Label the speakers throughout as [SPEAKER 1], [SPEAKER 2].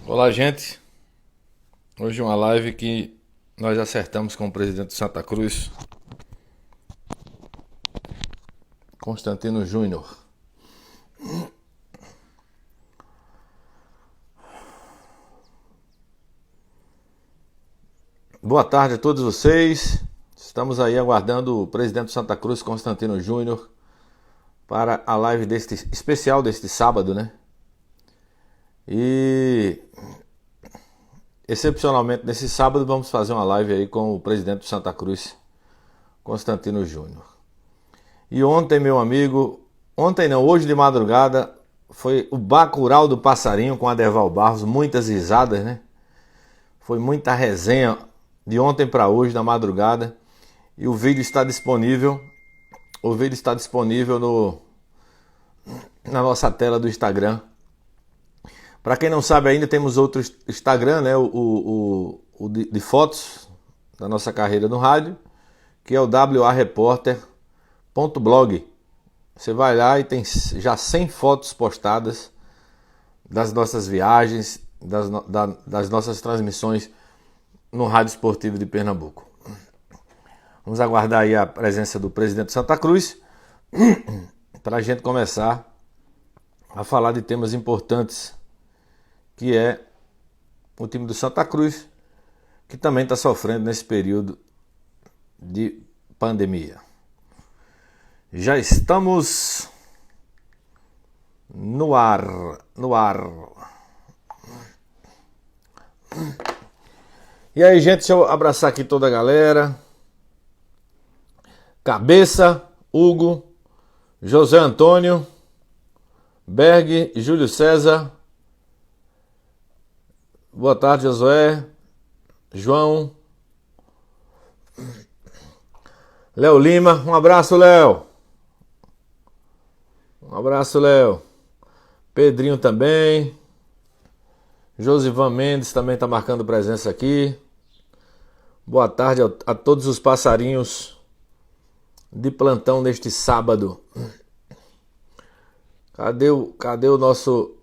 [SPEAKER 1] Olá, gente. Hoje uma live que nós acertamos com o presidente do Santa Cruz, Constantino Júnior. Boa tarde a todos vocês. Estamos aí aguardando o presidente do Santa Cruz, Constantino Júnior, para a live especial deste sábado, né? E excepcionalmente nesse sábado vamos fazer uma live aí com o presidente do Santa Cruz, Constantino Júnior. E ontem, meu amigo, ontem não, hoje de madrugada, foi o Bacurau do Passarinho com Aderval Barros, muitas risadas, né? Foi muita resenha de ontem para hoje, na madrugada. E o vídeo está disponível. O vídeo está disponível na nossa tela do Instagram. Para quem não sabe ainda, temos outro Instagram, né? O de fotos da nossa carreira no rádio, que é o WARepórter.blog. Você vai lá e tem já 100 fotos postadas das nossas viagens, das nossas transmissões no Rádio Esportivo de Pernambuco. Vamos aguardar aí a presença do presidente Santa Cruz para a gente começar a falar de temas importantes, que é o time do Santa Cruz, que também está sofrendo nesse período de pandemia. Já estamos no ar. E aí, gente, deixa eu abraçar aqui toda a galera. Cabeça, Hugo, José Antônio, Berg, Júlio César. Boa tarde, Josué, João, Léo Lima. Um abraço, Léo. Um abraço, Léo. Pedrinho também. Josivan Mendes também está marcando presença aqui. Boa tarde a todos os passarinhos de plantão neste sábado. Cadê o nosso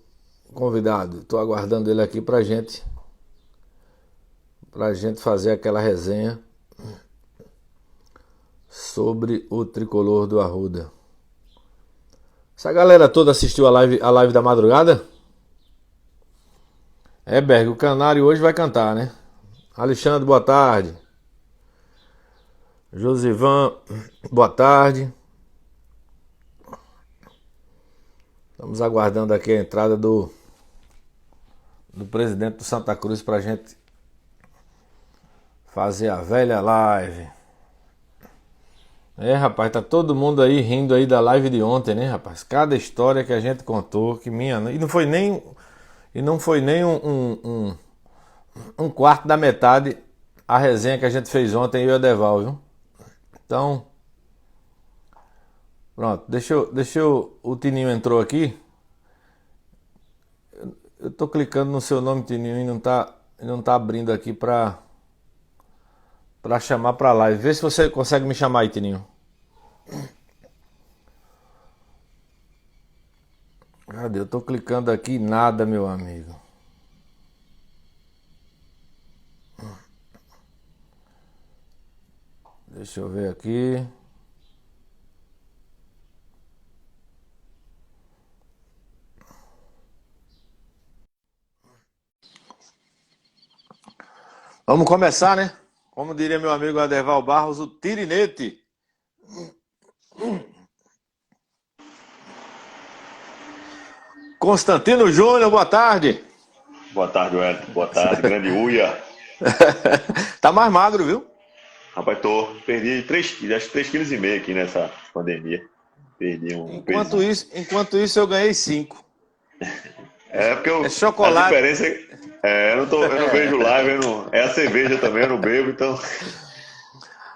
[SPEAKER 1] convidado? Estou aguardando ele aqui pra gente fazer aquela resenha sobre o tricolor do Arruda. Essa galera toda assistiu a live da madrugada? É, Berg, o Canário hoje vai cantar, né? Alexandre, boa tarde. Josivan, boa tarde. Estamos aguardando aqui a entrada do presidente do Santa Cruz pra gente fazer a velha live. É, rapaz, tá todo mundo aí rindo aí da live de ontem, né, rapaz? Cada história que a gente contou, que minha... E não foi nem um quarto da metade a resenha que a gente fez ontem, eu e o Adeval, viu? Então, pronto, o Tininho entrou aqui. Eu tô clicando no seu nome, Tininho, e não tá abrindo aqui pra chamar pra live. Vê se você consegue me chamar aí, Tininho. Cadê? Eu tô clicando aqui e nada, meu amigo. Deixa eu ver aqui. Vamos começar, né? Como diria meu amigo Aderval Barros, o tirinete. Constantino Júnior, boa tarde.
[SPEAKER 2] Boa tarde, Wellington. Boa tarde, grande Uia.
[SPEAKER 1] Tá mais magro, viu?
[SPEAKER 2] Rapaz, perdi 3 quilos, acho que 3,5 kg aqui nessa pandemia. Perdi um peso.
[SPEAKER 1] Enquanto isso eu ganhei 5.
[SPEAKER 2] É porque
[SPEAKER 1] É chocolate.
[SPEAKER 2] A diferença eu não vejo live, é a cerveja também, eu não bebo, então.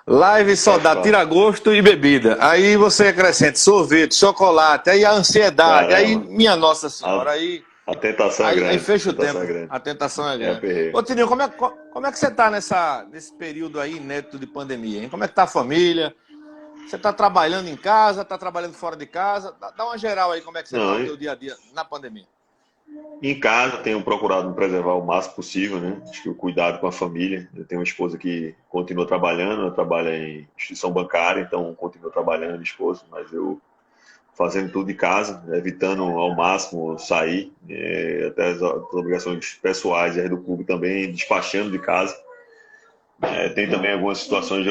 [SPEAKER 1] Live só dá tira-gosto e bebida. Aí você acrescenta sorvete, chocolate, aí a ansiedade, aí minha Nossa Senhora, aí
[SPEAKER 2] a tentação é grande.
[SPEAKER 1] Aí fecha o tempo. A tentação é grande. Ô Tininho, como é que você tá nesse período aí inédito de pandemia, hein? Como é que tá a família? Você tá trabalhando em casa, tá trabalhando fora de casa? Dá uma geral aí, como é que você tá no seu dia a dia na pandemia?
[SPEAKER 2] Em casa, tenho procurado me preservar o máximo possível, né? Acho que o cuidado com a família. Eu tenho uma esposa que continua trabalhando, ela trabalha em instituição bancária, então continua trabalhando, minha esposa, mas eu fazendo tudo de casa, evitando ao máximo sair, até as obrigações pessoais aí do clube também, despachando de casa. Tem também algumas situações,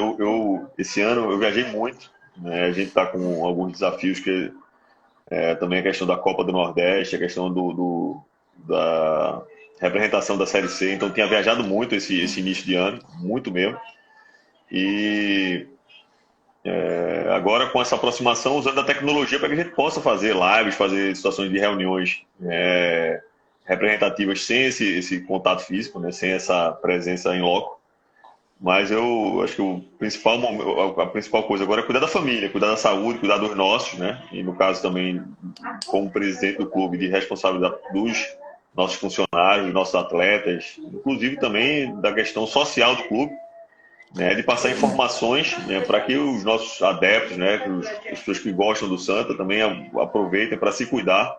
[SPEAKER 2] esse ano eu viajei muito, né? A gente está com alguns desafios que também a questão da Copa do Nordeste, a questão da representação da Série C. Então, tinha viajado muito esse início de ano, muito mesmo. E agora, com essa aproximação, usando a tecnologia para que a gente possa fazer lives, fazer situações de reuniões representativas sem esse contato físico, né, sem essa presença em loco. Mas eu acho que a principal coisa agora é cuidar da família, cuidar da saúde, cuidar dos nossos, né? E no caso também, como presidente do clube, de responsabilidade dos nossos funcionários, dos nossos atletas, inclusive também da questão social do clube, né? De passar informações, né, para que os nossos adeptos, né, que as pessoas que gostam do Santa também aproveitem para se cuidar,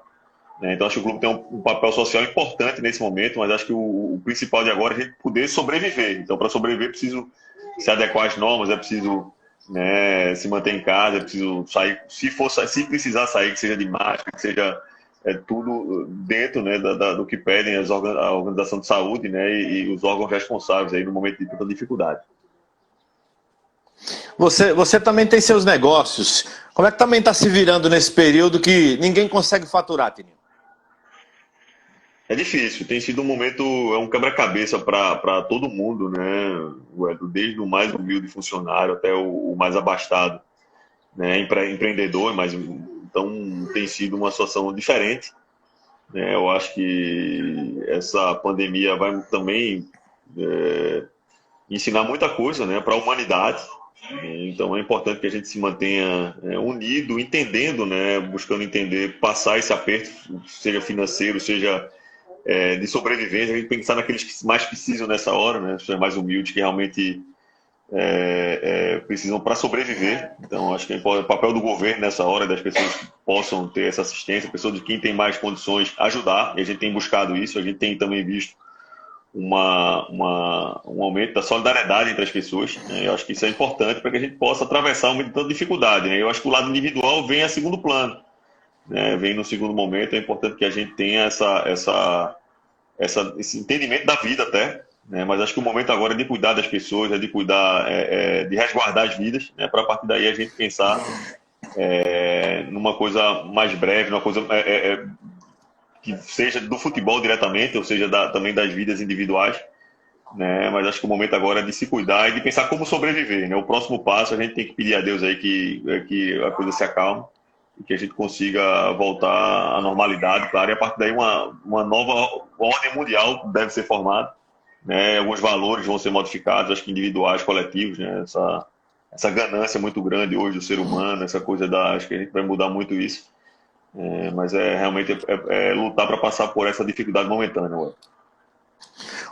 [SPEAKER 2] né? Então, acho que o clube tem um papel social importante nesse momento, mas acho que o principal de agora é a gente poder sobreviver. Então, para sobreviver, é preciso se adequar às normas, é preciso, né, se manter em casa, é preciso sair, se precisar sair, que seja de máscara, que seja tudo dentro, né, do que pedem a Organização de Saúde, né, e os órgãos responsáveis aí no momento de tanta dificuldade.
[SPEAKER 1] Você também tem seus negócios. Como é que também está se virando nesse período que ninguém consegue faturar, Tininho?
[SPEAKER 2] É difícil, tem sido um momento, é um quebra-cabeça para todo mundo, né? Desde o mais humilde funcionário até o mais abastado, né? Empreendedor, mas então tem sido uma situação diferente, né? Eu acho que essa pandemia vai também ensinar muita coisa, né, para a humanidade. Então é importante que a gente se mantenha unido, entendendo, né, buscando entender, passar esse aperto, seja financeiro, seja de sobrevivência, a gente pensar naqueles que mais precisam nessa hora, né? As pessoas mais humildes que realmente precisam para sobreviver. Então, acho que é o papel do governo nessa hora, das pessoas que possam ter essa assistência, pessoas de quem tem mais condições ajudar, e a gente tem buscado isso, a gente tem também visto um aumento da solidariedade entre as pessoas, né? Eu acho que isso é importante para que a gente possa atravessar um momento de tanta dificuldade, né? Eu acho que o lado individual vem a segundo plano, né? Vem no segundo momento, é importante que a gente tenha esse entendimento da vida até, né? Mas acho que o momento agora é de cuidar das pessoas, é de cuidar, de resguardar as vidas, né? Para a partir daí a gente pensar numa coisa mais breve, numa coisa que seja do futebol diretamente, ou seja, também das vidas individuais, né? Mas acho que o momento agora é de se cuidar e de pensar como sobreviver, né? O próximo passo a gente tem que pedir a Deus aí que a coisa se acalme e que a gente consiga voltar à normalidade, claro, e a partir daí uma nova ordem mundial deve ser formada, né? Alguns valores vão ser modificados, acho que individuais, coletivos, né? Essa ganância muito grande hoje do ser humano, essa coisa acho que a gente vai mudar muito isso, mas realmente lutar para passar por essa dificuldade momentânea. Ué.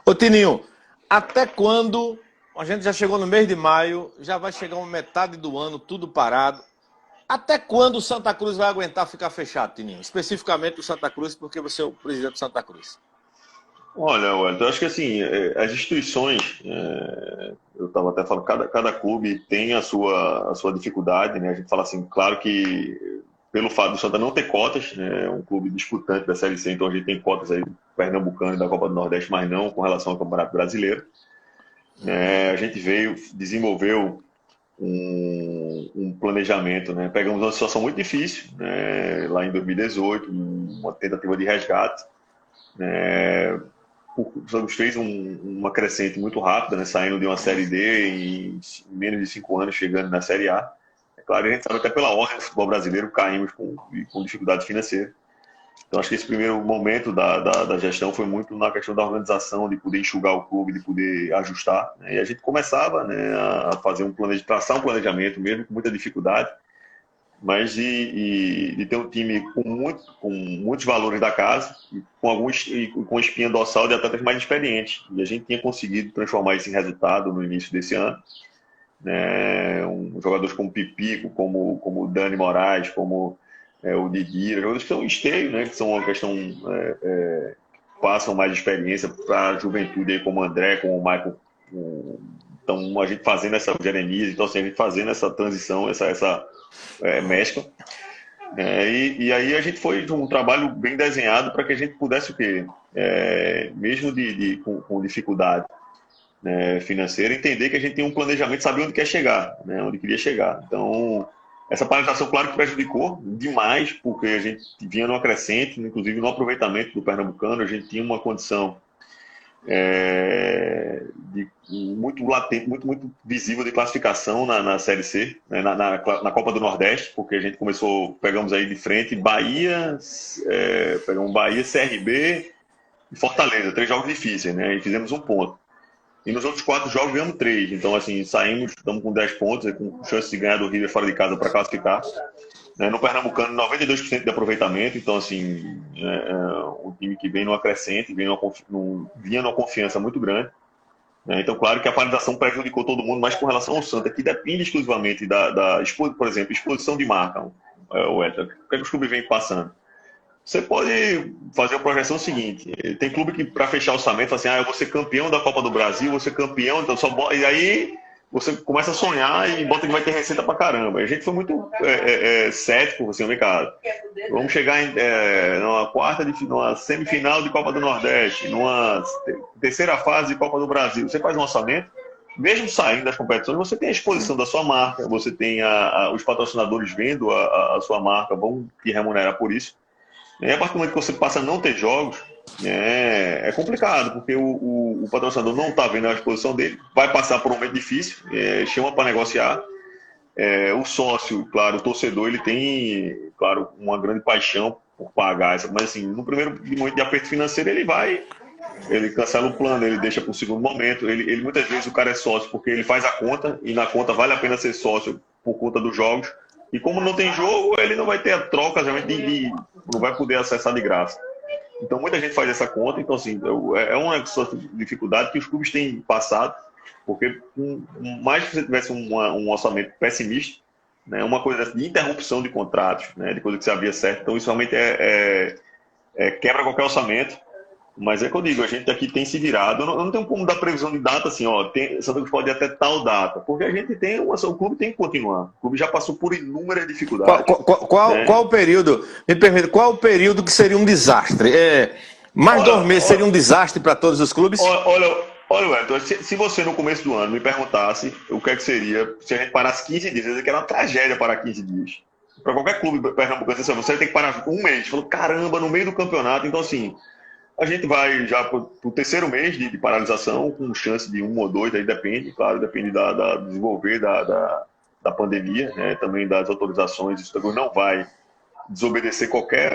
[SPEAKER 1] Ô Tininho, até quando, a gente já chegou no mês de maio, já vai chegar uma metade do ano, tudo parado, até quando o Santa Cruz vai aguentar ficar fechado, Tininho? Especificamente o Santa Cruz, porque você é o presidente do Santa Cruz.
[SPEAKER 2] Olha, Wellington, eu acho que assim, as instituições, eu estava até falando, cada clube tem a sua dificuldade, né? A gente fala assim, claro que pelo fato do Santa não ter cotas, né? É um clube disputante da Série C, então a gente tem cotas aí pernambucano e da Copa do Nordeste, mas não com relação ao Campeonato Brasileiro. A gente desenvolveu um planejamento, né? Pegamos uma situação muito difícil, né? Lá em 2018, uma tentativa de resgate, né? O Santos fez uma crescente muito rápida, né? Saindo de uma Série D em menos de 5 anos, chegando na Série A. É claro, a gente sabe até pela ordem do futebol brasileiro, caímos com dificuldade financeira. Então, acho que esse primeiro momento da gestão foi muito na questão da organização, de poder enxugar o clube, de poder ajustar, né? E a gente começava, né, a fazer traçar um planejamento, mesmo com muita dificuldade, mas de ter um time com muitos valores da casa, e com espinha dorsal de atletas mais experientes. E a gente tinha conseguido transformar isso em resultado no início desse ano, né? Jogadores como Pipico, como Dani Moraes, como o Didi, jogadores que são esteio, né? Que são uma questão, passam mais experiência para a juventude aí, como o André, como o Michael. Então, a gente fazendo essa Jeremias, então assim, a gente fazendo essa transição, essa mescla. E aí a gente foi de um trabalho bem desenhado para que a gente pudesse o quê? Mesmo com dificuldade, né, financeira, entender que a gente tem um planejamento, saber onde quer chegar, né, onde queria chegar. Então, essa paralisação, claro que prejudicou demais, porque a gente vinha numa crescente, inclusive no aproveitamento do pernambucano, a gente tinha uma condição muito latente, muito visível de classificação na Série C, né, na Copa do Nordeste, porque a gente pegamos aí de frente Bahia, pegamos Bahia, CRB e Fortaleza, 3 jogos difíceis, né, e fizemos 1 ponto. E nos outros 4 jogos ganhamos 3. Então, assim, estamos com 10 pontos, com chance de ganhar do River fora de casa para classificar. No Pernambucano, 92% de aproveitamento. Então, assim, um time que vem numa crescente, vinha numa confiança muito grande. Então, claro que a paralisação prejudicou todo mundo, mas com relação ao Santa, que depende exclusivamente por exemplo, exposição de marca, o que os clubes vêm passando. Você pode fazer a projeção seguinte: tem clube que, para fechar o orçamento, fala assim, eu vou ser campeão da Copa do Brasil, vou ser campeão, então e aí você começa a sonhar e bota que vai ter receita pra caramba. E a gente foi muito cético, assim, vem cá, vamos chegar numa semifinal de Copa do Nordeste, numa terceira fase de Copa do Brasil. Você faz um orçamento, mesmo saindo das competições, você tem a exposição da sua marca, você tem os patrocinadores vendo a sua marca, vão te remunerar por isso. E a partir do momento que você passa a não ter jogos, é complicado, porque o patrocinador não está vendo a exposição dele, vai passar por um momento difícil, chama para negociar. O sócio, claro, o torcedor, ele tem, claro, uma grande paixão por pagar, mas assim, no primeiro momento de aperto financeiro, ele cancela o plano, ele deixa para o segundo momento. Ele muitas vezes o cara é sócio porque ele faz a conta e na conta vale a pena ser sócio por conta dos jogos. E como não tem jogo, ele não vai ter a troca, não vai poder acessar de graça. Então muita gente faz essa conta. Então assim, é uma dificuldade que os clubes têm passado, porque mais que você tivesse um orçamento pessimista, né, uma coisa de interrupção de contratos, né, de coisa que você havia certo, então isso realmente quebra qualquer orçamento. Mas é que eu digo, a gente aqui tem se virado. Eu não tenho como dar previsão de data assim, Santa Cruz pode ir até tal data, porque a gente tem o clube tem que continuar. O clube já passou por inúmeras dificuldades.
[SPEAKER 1] Qual o período? Me permita, qual o período que seria um desastre? Mais 2 meses seria um desastre para todos os clubes?
[SPEAKER 2] Olha, Wellington, se você no começo do ano me perguntasse o que é que seria se a gente parasse 15 dias, eu ia dizer que era uma tragédia parar 15 dias. Para qualquer clube pernambucano, você tem que parar 1 mês. Falou, caramba, no meio do campeonato. Então, assim, a gente vai já para o 3º mês de paralisação, com chance de 1 ou 2, aí depende, claro, depende da desenvolver da pandemia, né, também das autorizações. Isso também não vai desobedecer qualquer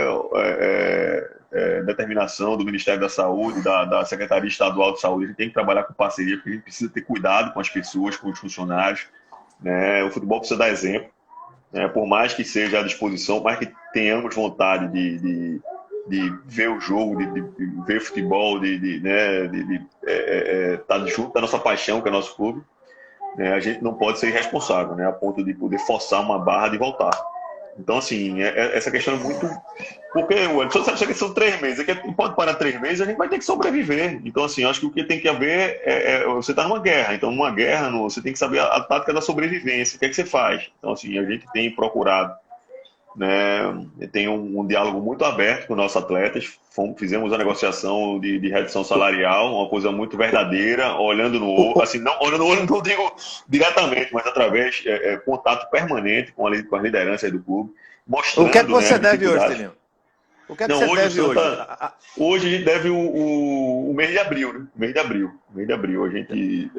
[SPEAKER 2] determinação do Ministério da Saúde, da Secretaria Estadual de Saúde. A gente tem que trabalhar com parceria, porque a gente precisa ter cuidado com as pessoas, com os funcionários. Né? O futebol precisa dar exemplo. Né? Por mais que seja à disposição, por mais que tenhamos vontade de ver o jogo, de ver futebol, de estar junto da nossa paixão, que é o nosso clube, né? A gente não pode ser irresponsável, né? A ponto de poder forçar uma barra de voltar. Então, assim, essa questão é muito... Porque, você sabe que são 3 meses, aqui pode parar 3 meses, a gente vai ter que sobreviver. Então, assim, acho que o que tem que haver você está numa guerra. Então, numa guerra, você tem que saber a tática da sobrevivência. O que é que você faz? Então, assim, a gente tem procurado, né, tem um diálogo muito aberto com nossos atletas. Fizemos a negociação de redução salarial, uma coisa muito verdadeira, olhando no olho, assim, não olhando no olho, não digo diretamente, mas através de contato permanente com as lideranças do clube, mostrando...
[SPEAKER 1] O que é que você deve hoje, Telinho? O que é que você deve hoje?
[SPEAKER 2] Hoje a gente deve o mês de abril, né? Mês de abril. A gente...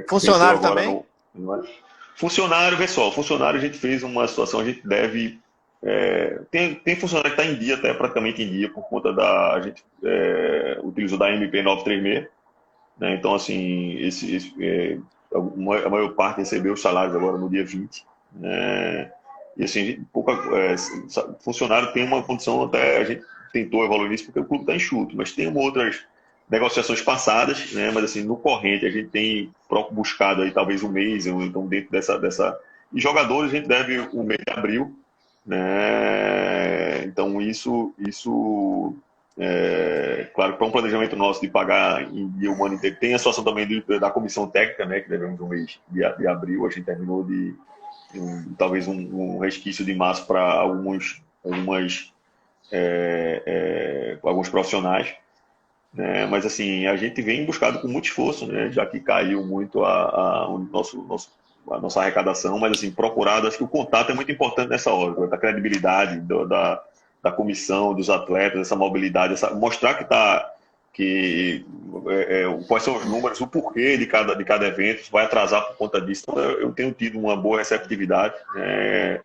[SPEAKER 1] Funcionário também?
[SPEAKER 2] Funcionário, pessoal, funcionário a gente fez uma situação, a gente deve... tem funcionário que está em dia, até praticamente em dia, por conta a gente utilizou da MP 936, né? Então, assim, a maior parte recebeu os salários agora no dia 20, né? E assim, funcionário tem uma condição, até a gente tentou evoluir isso porque o clube está enxuto, mas tem outras negociações passadas, né? Mas assim, no corrente a gente tem buscado aí talvez 1 mês, ou então dentro dessa... E jogadores a gente deve o mês de abril, né? Então, claro, para um planejamento nosso de pagar em dia humano inteiro, tem a situação também da comissão técnica, né, que devemos no mês de abril, a gente terminou talvez um resquício de março para alguns profissionais, né? Mas assim, a gente vem buscado com muito esforço, né? Já que caiu muito a nossa arrecadação, mas assim, procurado, acho que o contato é muito importante nessa hora, da credibilidade, da comissão, dos atletas, essa mobilidade, mostrar quais são os números, o porquê de cada evento, vai atrasar por conta disso. Então, eu tenho tido uma boa receptividade, né?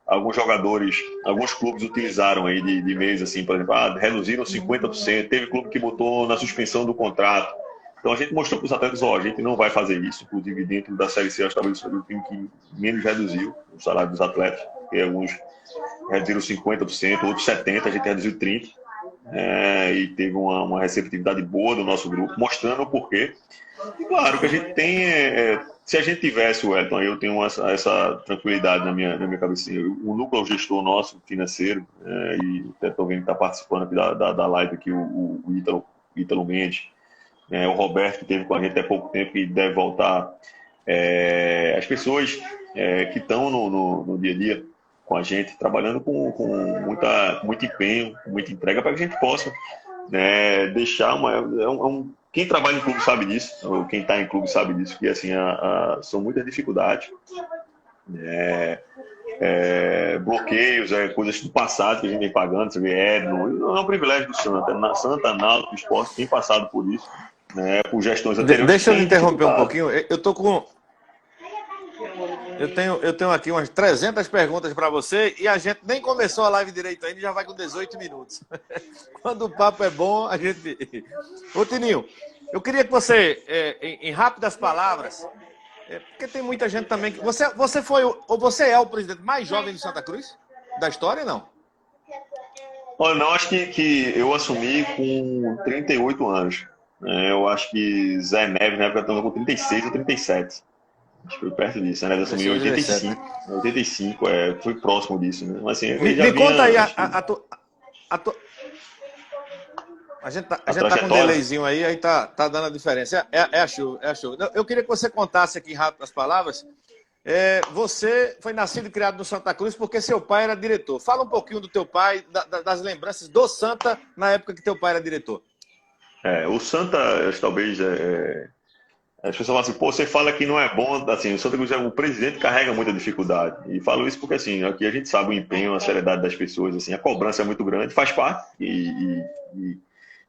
[SPEAKER 2] Alguns jogadores, alguns clubes utilizaram aí de mês, assim, por exemplo, reduziram 50%, teve clube que botou na suspensão do contrato. Então a gente mostrou para os atletas, a gente não vai fazer isso, inclusive dentro da Série C, acho que talvez foi o time que menos reduziu o salário dos atletas, porque alguns reduziram 50%, outros 70%, a gente reduziu 30%, e teve uma receptividade boa do nosso grupo, mostrando o porquê. E claro que a gente tem, se a gente tivesse, Wellington, eu tenho essa tranquilidade na minha cabecinha, o núcleo gestor nosso financeiro, e até estou vendo que está participando aqui da live aqui, o Ítalo Mendes, o Roberto, que esteve com a gente há pouco tempo e deve voltar, as pessoas que estão no dia a dia com a gente, trabalhando com muito empenho, muita entrega, para que a gente possa, né, deixar quem trabalha em clube sabe disso, ou quem está em clube sabe disso, que assim, são muitas dificuldades, bloqueios, coisas do passado que a gente vem pagando, você vê, não é um privilégio do Santa, Santa, Náutico, Esporte tem passado por isso, né, por gestões anteriores.
[SPEAKER 1] Deixa eu lhe interromper um pouquinho, eu tenho aqui umas 300 perguntas para você e a gente nem começou a live direito ainda, já vai com 18 minutos. Quando o papo é bom, a gente... Ô, Tininho, eu queria que você, em rápidas palavras, porque tem muita gente também... Você foi, ou você é o presidente mais jovem de Santa Cruz? Da história, não?
[SPEAKER 2] Olha, não, acho que eu assumi com 38 anos. Eu acho que Zé Neves, na época, estava com 36 ou 37. Acho que foi perto disso, né? Eu assumi em 85. 85, foi próximo disso, né? Mas assim,
[SPEAKER 1] me conta aí a gente tá com um delayzinho aí tá dando a diferença. É a chuva. Eu queria que você contasse aqui em rápidas palavras. Você foi nascido e criado no Santa Cruz porque seu pai era diretor. Fala um pouquinho do teu pai, das lembranças do Santa na época que teu pai era diretor.
[SPEAKER 2] O Santa, talvez... As pessoas falam assim, pô, você fala que não é bom, assim, o Santa Cruz, o presidente carrega muita dificuldade. E falo isso porque, assim, aqui a gente sabe o empenho, a seriedade das pessoas, assim, a cobrança é muito grande, faz parte. E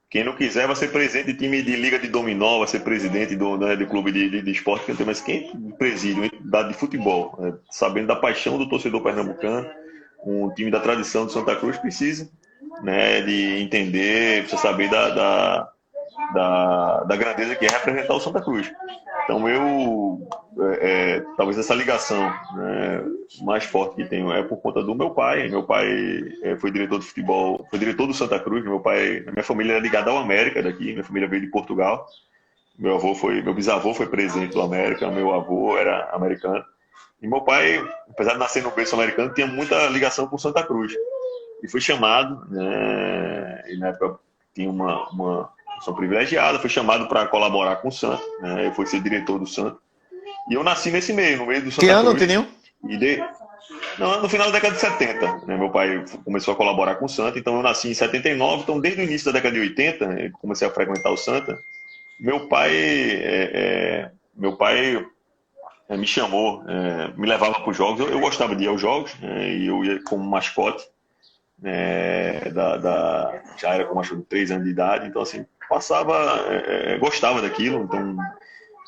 [SPEAKER 2] quem não quiser vai ser presidente de time de liga de dominó, vai ser presidente de clube de esporte, mas quem preside uma entidade de futebol, sabendo da paixão do torcedor pernambucano, um time da tradição do Santa Cruz precisa, né, de entender, precisa saber da grandeza que é representar o Santa Cruz. Então talvez essa ligação, né, mais forte que tenho é por conta do meu pai. Meu pai foi diretor de futebol, foi diretor do Santa Cruz. Minha família era ligada ao América daqui, minha família veio de Portugal. Meu bisavô foi presidente do América, meu avô era americano. E meu pai, apesar de nascer no berço americano, tinha muita ligação com o Santa Cruz. E foi chamado, né, e na época tinha uma sou privilegiado, fui chamado para colaborar com o Santa, né? Eu fui ser diretor do Santa. E eu nasci nesse meio, no meio do Santa Cruz.
[SPEAKER 1] Que ano, Tininho?
[SPEAKER 2] No final da década de 70, né? Meu pai começou a colaborar com o Santa, então eu nasci em 79, então desde o início da década de 80, eu comecei a frequentar o Santa. Meu pai me chamou, me levava para os jogos, eu gostava de ir aos jogos, e eu ia como mascote, já era com acho de 3 anos de idade, então assim, gostava daquilo, então,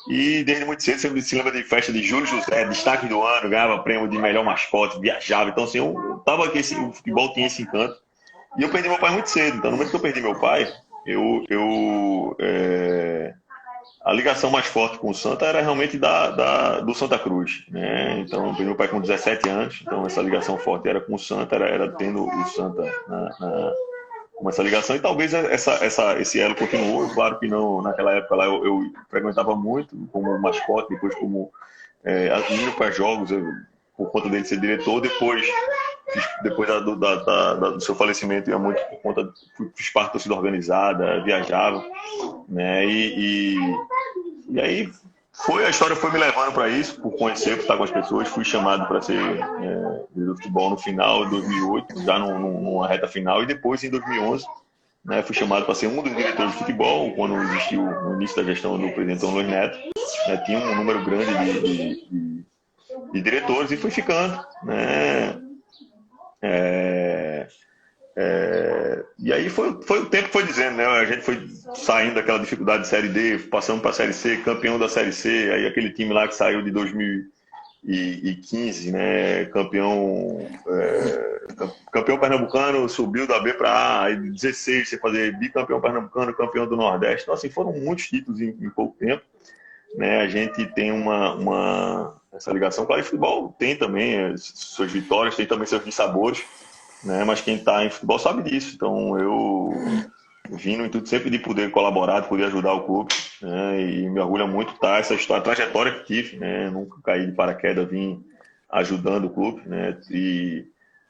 [SPEAKER 2] e desde muito cedo você se lembra de festa de Júlio José, destaque do ano, ganhava prêmio de melhor mascote, viajava, então assim, eu tava aqui, o futebol tinha esse encanto, e eu perdi meu pai muito cedo, então no momento que eu perdi meu pai, a ligação mais forte com o Santa era realmente do Santa Cruz, né? Então, eu perdi meu pai com 17 anos, então essa ligação forte era com o Santa, era tendo o Santa com essa ligação, e talvez esse elo continuou. Claro que não, naquela época lá eu frequentava muito como mascote, depois como indo para jogos, por conta dele ser diretor, depois depois do seu falecimento, ia muito por conta, fiz parte da torcida organizada, viajava, né? E aí a história foi me levando para isso, por conhecer, por estar com as pessoas. Fui chamado para ser líder do futebol no final de 2008, já numa reta final, e depois em 2011, né, fui chamado para ser um dos diretores de futebol, quando existiu o início da gestão do presidente Luiz Neto, né, tinha um número grande de diretores, e fui ficando, né? E aí foi o tempo que foi dizendo, né? A gente foi saindo daquela dificuldade de Série D, passando para a Série C, campeão da Série C, aí aquele time lá que saiu de 2015, né? Campeão pernambucano, subiu da B para A, aí 16 você fazer bicampeão pernambucano, campeão do Nordeste. Então, assim, foram muitos títulos em pouco tempo, né? A gente tem essa ligação. Claro, o futebol tem também suas vitórias, tem também seus dissabores, né? Mas quem está em futebol sabe disso. Então eu vim no intuito sempre de poder colaborar, de poder ajudar o clube, né? E me orgulha muito essa história, a trajetória que tive, né? Nunca caí de paraquedas, vim ajudando o clube, né? E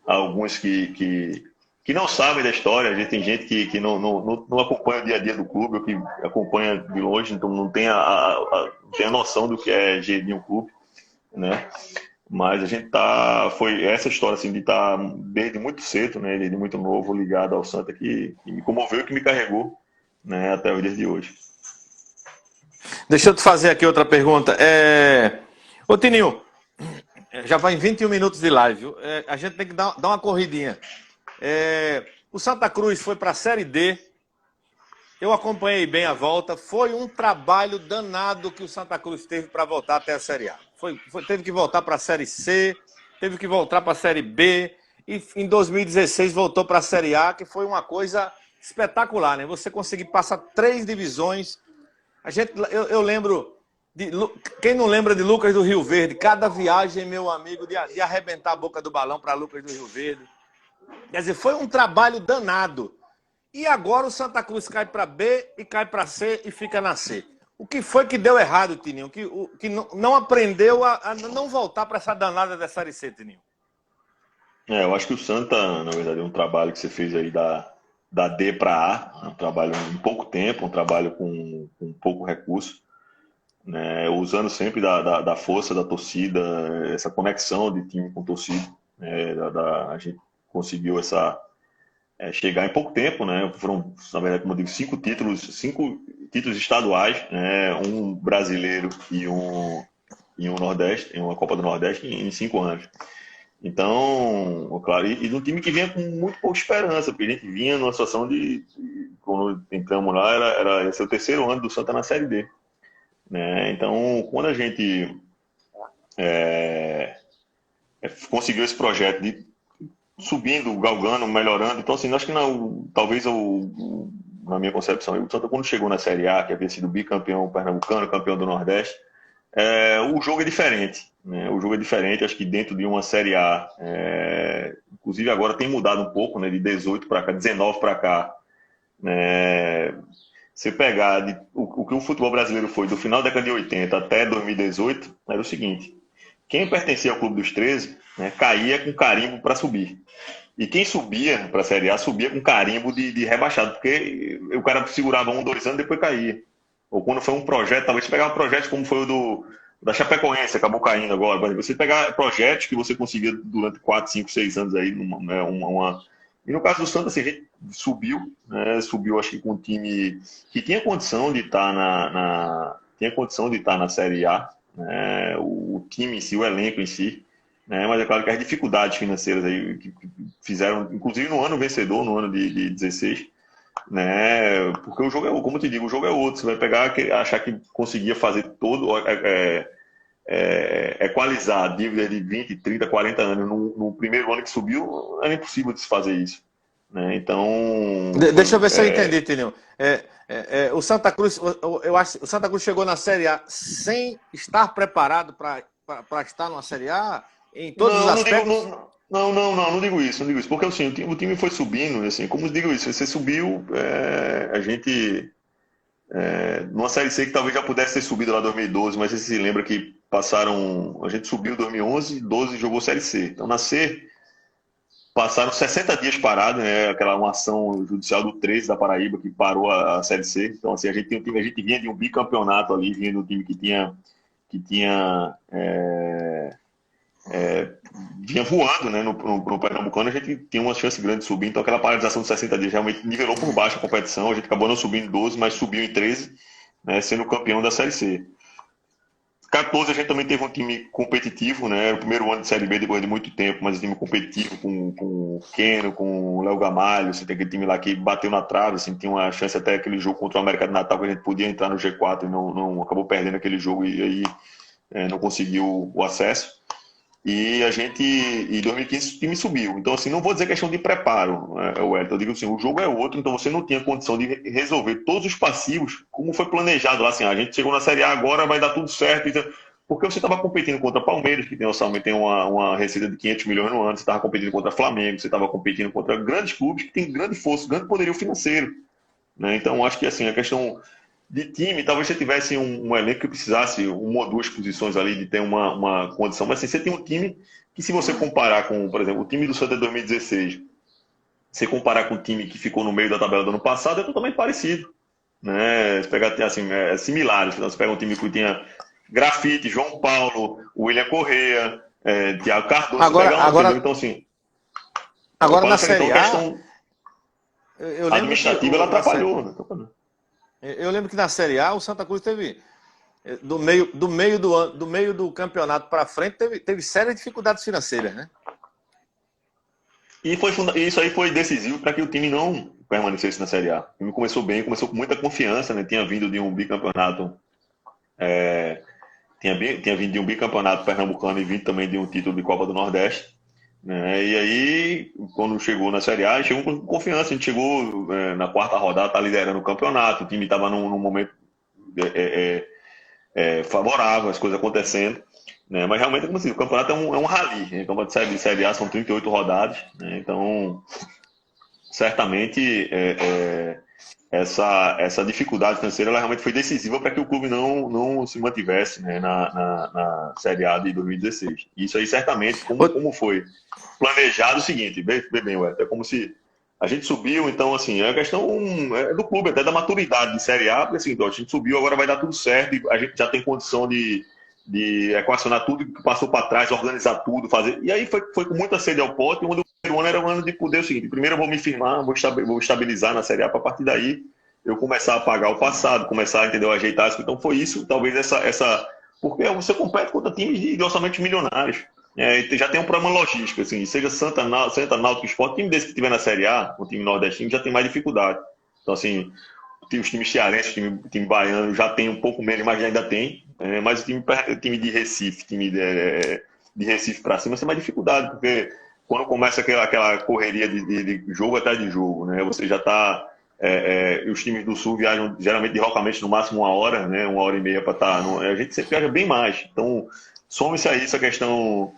[SPEAKER 2] alguns que não sabem da história, a gente tem gente que não acompanha o dia a dia do clube, ou que acompanha de longe, então não tem a noção do que é gerir um clube, né? Mas a gente foi essa história assim de estar desde muito cedo, né, desde muito novo, ligado ao Santa, que me comoveu e que me carregou, né, até os dias de hoje.
[SPEAKER 1] Deixa eu te fazer aqui outra pergunta. Ô Tininho, já vai em 21 minutos de live. A gente tem que dar uma corridinha. O Santa Cruz foi para a Série D. Eu acompanhei bem a volta. Foi um trabalho danado que o Santa Cruz teve para voltar até a Série A. Teve que voltar para a Série C, teve que voltar para a Série B, e em 2016 voltou para a Série A, que foi uma coisa espetacular, né? Você conseguir passar 3 divisões. Eu lembro, quem não lembra de Lucas do Rio Verde? Cada viagem, meu amigo, de arrebentar a boca do balão para Lucas do Rio Verde. Quer dizer, foi um trabalho danado. E agora o Santa Cruz cai para B e cai para C e fica na C. O que foi que deu errado, Tininho? Que não aprendeu a não voltar para essa danada da Série C, Tininho?
[SPEAKER 2] Eu acho que o Santa, na verdade, é um trabalho que você fez aí da D para A, um trabalho em pouco tempo, um trabalho com pouco recurso, né? Usando sempre da força da torcida, essa conexão de time com torcida, né? A gente conseguiu chegar em pouco tempo, né? Foram, na verdade, como eu digo, 5 títulos estaduais, né? Um brasileiro e um Nordeste, uma Copa do Nordeste em 5 anos. Então, claro, e de um time que vinha com muito pouca esperança, porque a gente vinha numa situação quando entramos lá, era esse o 3º ano do Santa na Série D, né? Então, quando a gente conseguiu esse projeto de subindo, galgando, melhorando. Então, assim, acho que talvez na minha concepção, o Santa, quando chegou na Série A, que havia sido bicampeão pernambucano, campeão do Nordeste, o jogo é diferente, né? O jogo é diferente, acho que dentro de uma Série A, inclusive agora tem mudado um pouco, né? De 18 para cá, 19 para cá, né? Se pegar o que o futebol brasileiro foi do final da década de 80 até 2018, era o seguinte: quem pertencia ao Clube dos 13, né, caía com carimbo para subir. E quem subia para a Série A, subia com carimbo de rebaixado, porque o cara segurava 1, 2 anos e depois caía. Ou quando foi um projeto, talvez você pegava um projeto como foi o da Chapecoense, acabou caindo agora. Você pegar projetos que você conseguia durante 4, 5, 6 anos aí, E no caso do Santa, assim, a gente subiu, né, subiu acho que com um time que tinha condição de estar na Série A, né, o time em si, o elenco em si, né, mas é claro que as dificuldades financeiras aí que fizeram, inclusive no ano vencedor, no ano de 16, né, porque o jogo como eu te digo, o jogo é outro. Você vai pegar, achar que conseguia fazer todo, equalizar a dívida de 20, 30, 40 anos no primeiro ano que subiu, era impossível de se fazer isso, né? Então,
[SPEAKER 1] deixa eu ver se eu entendi, Tininho. O Santa Cruz, eu acho, o Santa Cruz chegou na Série A sem estar preparado para estar numa Série A em todos os aspectos?
[SPEAKER 2] Não digo isso, porque assim, o time foi subindo, assim, como eu digo isso, você subiu, a gente numa Série C que talvez já pudesse ter subido lá em 2012, mas você se lembra que a gente subiu em 2011, 12 jogou Série C. Então na C, passaram 60 dias parados, né? Uma ação judicial do 13 da Paraíba que parou a Série C. Então, assim, a gente vinha de um bicampeonato ali, vinha de um time que vinha voando, né, no Pernambucano, a gente tinha uma chance grande de subir, então aquela paralisação de 60 dias realmente nivelou por baixo a competição, a gente acabou não subindo em 12, mas subiu em 13, né, sendo campeão da Série C. 14 a gente também teve um time competitivo, né, era o primeiro ano de Série B depois de muito tempo, mas um time competitivo com o Keno, com o Léo Gamalho, assim, tem aquele time lá que bateu na trave, assim, tinha uma chance até aquele jogo contra o América de Natal que a gente podia entrar no G4 e não acabou perdendo aquele jogo e aí não conseguiu o acesso. E a gente, em 2015, o time subiu. Então, assim, não vou dizer questão de preparo, Wellington. Eu digo assim, o jogo é outro, então você não tinha condição de resolver todos os passivos como foi planejado lá. Assim, a gente chegou na Série A agora, vai dar tudo certo. Então, porque você estava competindo contra Palmeiras, que tem orçamento, tem uma receita de 500 milhões no ano. Você estava competindo contra Flamengo, você estava competindo contra grandes clubes que têm grande força, grande poderio financeiro, né? Então, acho que assim, a questão de time, talvez você tivesse um elenco que precisasse uma ou duas posições ali de ter uma condição, mas assim, você tem um time que, se você comparar com, por exemplo, o time do Santa de 2016, você comparar com o time que ficou no meio da tabela do ano passado, é totalmente parecido, né? Você pega, assim, similares. Então, você pega um time que tinha Grafite, João Paulo, William Correa, Thiago Cardoso,
[SPEAKER 1] Agora,
[SPEAKER 2] então assim,
[SPEAKER 1] agora na Série
[SPEAKER 2] então, a
[SPEAKER 1] A,
[SPEAKER 2] questão
[SPEAKER 1] eu lembro que
[SPEAKER 2] administrativa ela atrapalhou, né?
[SPEAKER 1] Eu lembro que na Série A o Santa Cruz teve, do meio do campeonato para frente, teve sérias dificuldades financeiras, né?
[SPEAKER 2] E isso aí foi decisivo para que o time não permanecesse na Série A. O time começou bem, começou com muita confiança, né? Tinha vindo de um bicampeonato, tinha vindo de um bicampeonato pernambucano e vindo também de um título de Copa do Nordeste, né? E aí, quando chegou na Série A, chegou com confiança. A gente chegou na quarta rodada, tá liderando o campeonato, o time estava num momento favorável, as coisas acontecendo, né? Mas realmente, como assim, o campeonato é um rally, né? Então, de Série A são 38 rodadas, né? Então, certamente, essa dificuldade financeira ela realmente foi decisiva para que o clube não se mantivesse, né, na Série A de 2016. Isso aí, certamente, como foi planejado, o seguinte, bem, é como se a gente subiu, então, assim, é a questão do clube, até da maturidade de Série A, porque assim, então, a gente subiu, agora vai dar tudo certo, e a gente já tem condição de equacionar tudo que passou para trás, organizar tudo, fazer. E aí foi com muita sede ao pote, onde o primeiro ano era um ano de poder o seguinte: primeiro eu vou me firmar, vou estabilizar na Série A, para a partir daí eu começar a pagar o passado, começar a, entender, ajeitar isso. Então foi isso, talvez porque você compete contra times de orçamentos milionários. Já tem um problema logístico, assim, seja Santa Náutico Sport, time desse que tiver na Série A, o time nordestino, já tem mais dificuldade. Então, assim, os times cearenses, o time baiano já tem um pouco menos, mas ainda tem. Mas o time de Recife, de Recife para cima, tem mais dificuldade, porque quando começa aquela correria de jogo atrás de jogo, né? Você já está. Os times do Sul viajam geralmente de localmente no máximo 1 hora, né? 1 hora e meia para estar. A gente sempre viaja bem mais. Então, some-se a isso a questão.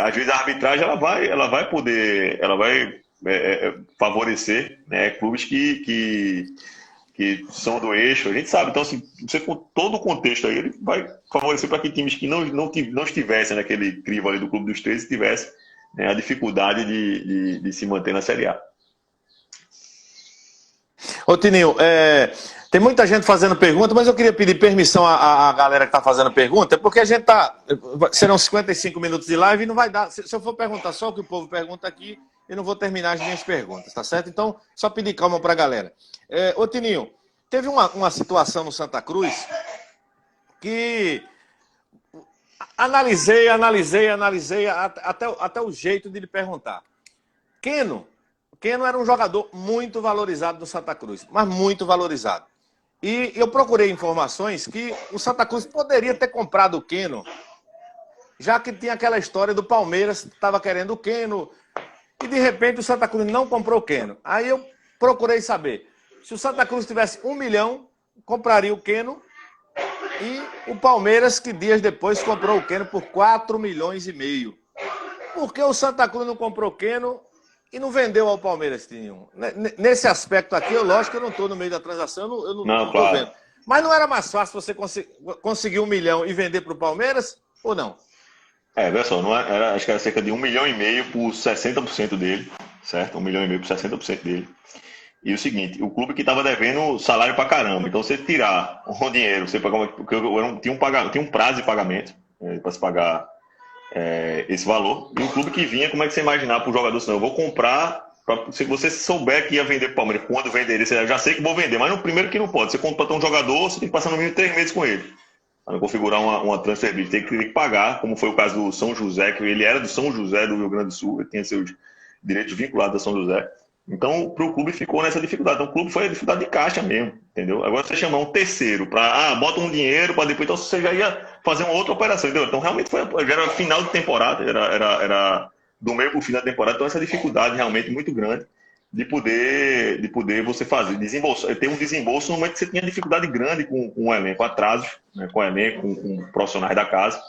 [SPEAKER 2] Às vezes a arbitragem ela vai poder. Ela vai favorecer, né, clubes que são do eixo, a gente sabe. Então, assim, você com todo o contexto aí, ele vai favorecer para que times que não estivessem naquele crivo ali do Clube dos 13 tivessem, né, a dificuldade de se manter na Série A.
[SPEAKER 1] Ô, Tininho, tem muita gente fazendo pergunta, mas eu queria pedir permissão à galera que está fazendo pergunta, porque a gente serão 55 minutos de live e não vai dar. Se eu for perguntar só o que o povo pergunta aqui, eu não vou terminar as minhas perguntas, tá certo? Então, só pedir calma para a galera. Ô, Tininho, teve uma situação no Santa Cruz que analisei até o jeito de lhe perguntar. Keno era um jogador muito valorizado no Santa Cruz, mas muito valorizado. E eu procurei informações que o Santa Cruz poderia ter comprado o Keno, já que tinha aquela história do Palmeiras que estava querendo o Keno, e de repente o Santa Cruz não comprou o Keno. Aí eu procurei saber, se o Santa Cruz tivesse 1 milhão, compraria o Keno, e o Palmeiras, que dias depois comprou o Keno por 4,5 milhões. Por que o Santa Cruz não comprou o Keno e não vendeu ao Palmeiras, Tininho? Nesse aspecto aqui, lógico que eu não estou no meio da transação, eu não estou
[SPEAKER 2] claro.
[SPEAKER 1] vendo. Mas não era mais fácil você conseguir 1 milhão e vender para o Palmeiras, ou não?
[SPEAKER 2] Vê só, não era, acho que era cerca de 1,5 milhão por 60% dele, certo? 1,5 milhão por 60% dele. E o seguinte, o clube que estava devendo salário pra caramba. Então, você tirar o dinheiro, você pagar, porque tinha um prazo de pagamento para se pagar esse valor. E o clube que vinha, como é que você imaginar para o jogador assim, eu vou comprar, se você souber que ia vender para o Palmeiras, quando venderia, você já sei que vou vender, mas no primeiro que não pode. Você contratar um jogador, você tem que passar no mínimo 3 meses com ele. Para configurar uma transfer bid, tem que pagar, como foi o caso do São José, que ele era do São José do Rio Grande do Sul, ele tinha seus direitos vinculados a São José. Então, para o clube ficou nessa dificuldade. Então, o clube foi a dificuldade de caixa mesmo, entendeu? Agora, você chamar um terceiro para, bota um dinheiro para depois, então você já ia fazer uma outra operação, entendeu? Então, realmente, já era final de temporada, era do meio para o fim da temporada, então essa dificuldade realmente muito grande de poder você fazer, ter um desembolso no momento que você tinha dificuldade grande com o elenco, atrasos, né, com o elenco, com profissionais da casa,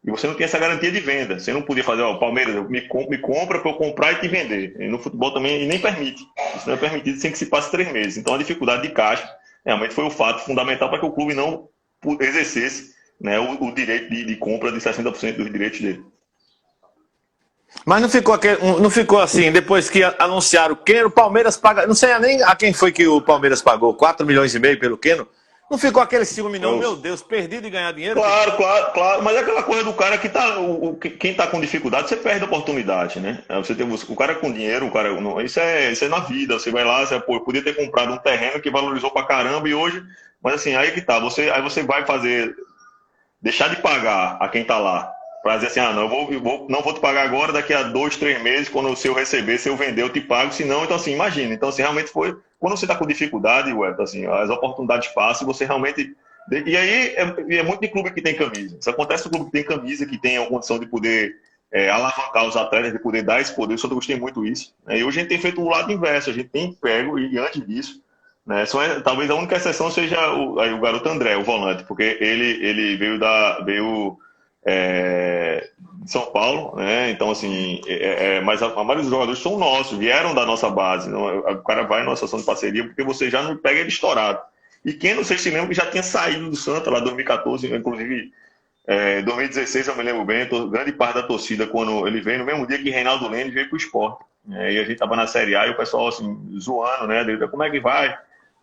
[SPEAKER 2] e você não tinha essa garantia de venda. Você não podia fazer, Palmeiras, me compra para eu comprar e te vender. E no futebol também nem permite. Isso não é permitido sem que se passe 3 meses. Então a dificuldade de caixa realmente foi o fato fundamental para que o clube não exercesse, né, o direito de compra de 60% dos direitos dele.
[SPEAKER 1] Mas não ficou assim, depois que anunciaram o Keno, o Palmeiras paga. Não sei nem a quem foi que o Palmeiras pagou, 4 milhões e meio pelo Keno. Não ficou aquele ciúme, não, meu Deus, perdi de ganhar dinheiro?
[SPEAKER 2] Claro, mas é aquela coisa do cara que tá. Quem tá com dificuldade, você perde a oportunidade, né? Você tem o cara com dinheiro, isso é na vida. Você vai lá, eu podia ter comprado um terreno que valorizou pra caramba e hoje. Mas assim, aí que tá, aí você vai deixar de pagar a quem tá lá. Para dizer assim, não vou te pagar agora, daqui a 2, 3 meses, se eu receber, se eu vender, eu te pago, se não, então assim, imagina. Então, assim, realmente foi, quando você está com dificuldade, assim, as oportunidades passam, você realmente, e aí é muito de clube que tem camisa. Isso acontece no clube que tem camisa, que tem a condição de poder alavancar os atletas, de poder dar esse poder, eu só gostei muito isso. E hoje a gente tem feito o lado inverso, a gente tem pego, e antes disso, né, talvez a única exceção seja o garoto André, o volante, porque ele veio de São Paulo, né? Então, assim, mas a maioria dos jogadores são nossos, vieram da nossa base. Não, o cara vai na nossa ação de parceria porque você já não pega ele estourado. E quem não sei se lembra que já tinha saído do Santa lá em 2014, inclusive 2016, eu me lembro bem, grande parte da torcida, quando ele veio, no mesmo dia que Reinaldo Lênin veio para o Sport. E a gente tava na Série A e o pessoal assim, zoando, né? Como é que vai?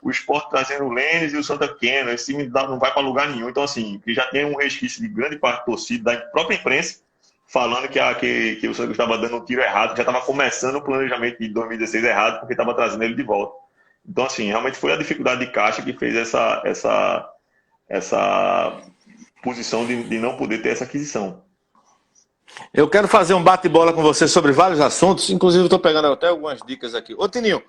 [SPEAKER 2] O Sport trazendo o Lênis e o Santa Keno, esse time não vai para lugar nenhum. Então, assim, que já tem um resquício de grande parte da torcida, da própria imprensa, falando que o Santa estava dando um tiro errado, já estava começando o planejamento de 2016 errado, porque estava trazendo ele de volta. Então, assim, realmente foi a dificuldade de caixa que fez essa posição de não poder ter essa aquisição.
[SPEAKER 1] Eu quero fazer um bate-bola com você sobre vários assuntos, inclusive estou pegando até algumas dicas aqui. Ô, Tininho,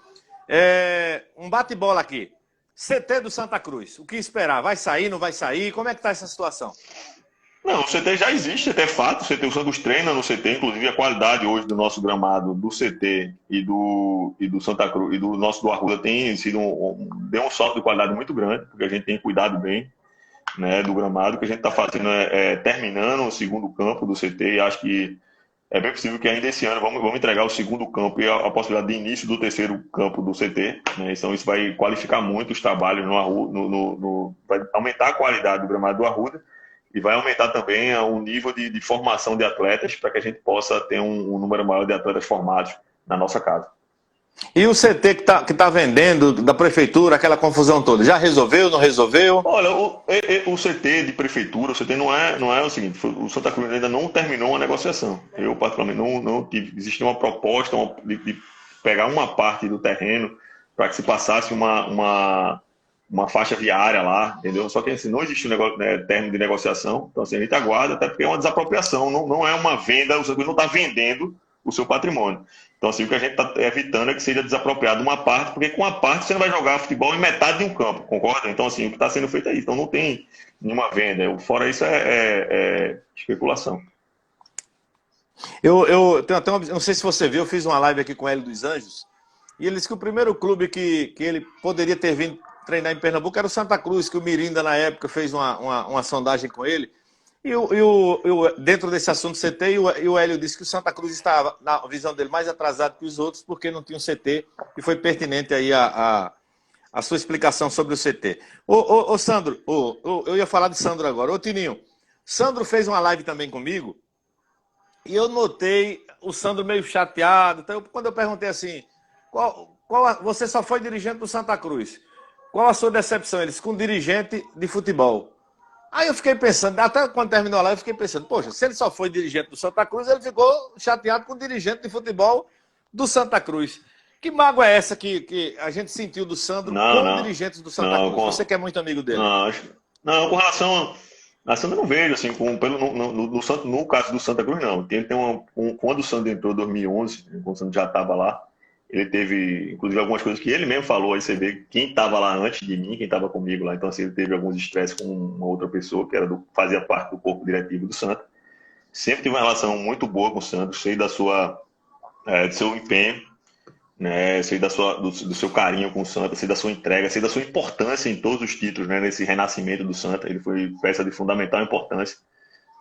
[SPEAKER 1] um bate-bola aqui. CT do Santa Cruz, o que esperar? Vai sair, não vai sair? Como é que está essa situação?
[SPEAKER 2] Não, o CT já existe, até fato. O Santos treina no CT, inclusive a qualidade hoje do nosso gramado, do CT e do Santa Cruz, e do nosso do Arruda tem sido deu um salto de qualidade muito grande, porque a gente tem cuidado bem, né, do gramado. O que a gente está fazendo terminando o segundo campo do CT, e acho que é bem possível que ainda esse ano vamos entregar o segundo campo e a possibilidade de início do terceiro campo do CT. Né? Então isso vai qualificar muito os trabalhos no Arruda, vai aumentar a qualidade do gramado do Arruda e vai aumentar também o nível de formação de atletas para que a gente possa ter um número maior de atletas formados na nossa casa.
[SPEAKER 1] E o CT que tá vendendo da prefeitura, aquela confusão toda, já resolveu, não resolveu?
[SPEAKER 2] Olha, o CT de prefeitura, o CT não é o seguinte, o Santa Cruz ainda não terminou a negociação. Eu, particularmente, não tive. Existe uma proposta de pegar uma parte do terreno para que se passasse uma faixa viária lá, entendeu? Só que assim, não existe um termo de negociação, então assim, a gente aguarda, até porque é uma desapropriação, não é uma venda, o Santa Cruz não está vendendo o seu patrimônio. Então, assim, o que a gente está evitando é que seja desapropriado uma parte, porque com a parte você não vai jogar futebol em metade de um campo, concorda? Então, assim, o que está sendo feito é isso. Então, não tem nenhuma venda. Fora isso, é especulação.
[SPEAKER 1] Eu tenho até não sei se você viu, eu fiz uma live aqui com o Hélio dos Anjos, e ele disse que o primeiro clube que ele poderia ter vindo treinar em Pernambuco era o Santa Cruz, que o Mirinda, na época, fez uma sondagem com ele. Dentro desse assunto CT, e o Hélio disse que o Santa Cruz estava, na visão dele, mais atrasado que os outros, porque não tinha um CT, e foi pertinente aí a sua explicação sobre o CT. Ô Sandro, eu ia falar de Sandro agora. Ô Tininho, Sandro fez uma live também comigo, E eu notei o Sandro meio chateado. Então, quando eu perguntei assim, você só foi dirigente do Santa Cruz. Qual a sua decepção? Eles com dirigente de futebol. Aí eu fiquei pensando, até quando terminou a live, eu fiquei pensando, poxa, se ele só foi dirigente do Santa Cruz, ele ficou chateado com o dirigente de futebol do Santa Cruz. Que mágoa é essa que a gente sentiu do Sandro
[SPEAKER 2] Não,
[SPEAKER 1] com
[SPEAKER 2] não.
[SPEAKER 1] dirigentes do Santa
[SPEAKER 2] Não,
[SPEAKER 1] Cruz? Você que é muito amigo dele.
[SPEAKER 2] não, com relação a Santa, eu não vejo, assim, no caso do Santa Cruz, não. Quando o Santa entrou em 2011, quando o Santa já estava lá, ele teve, inclusive, algumas coisas que ele mesmo falou, aí você vê quem estava lá antes de mim, quem estava comigo lá. Então, assim, ele teve alguns estresses com uma outra pessoa que fazia parte do corpo diretivo do Santa. Sempre tive uma relação muito boa com o Santa, sei do seu empenho, né? Sei do seu carinho com o Santa, sei da sua entrega, sei da sua importância em todos os títulos, né? Nesse renascimento do Santa. Ele foi peça de fundamental importância,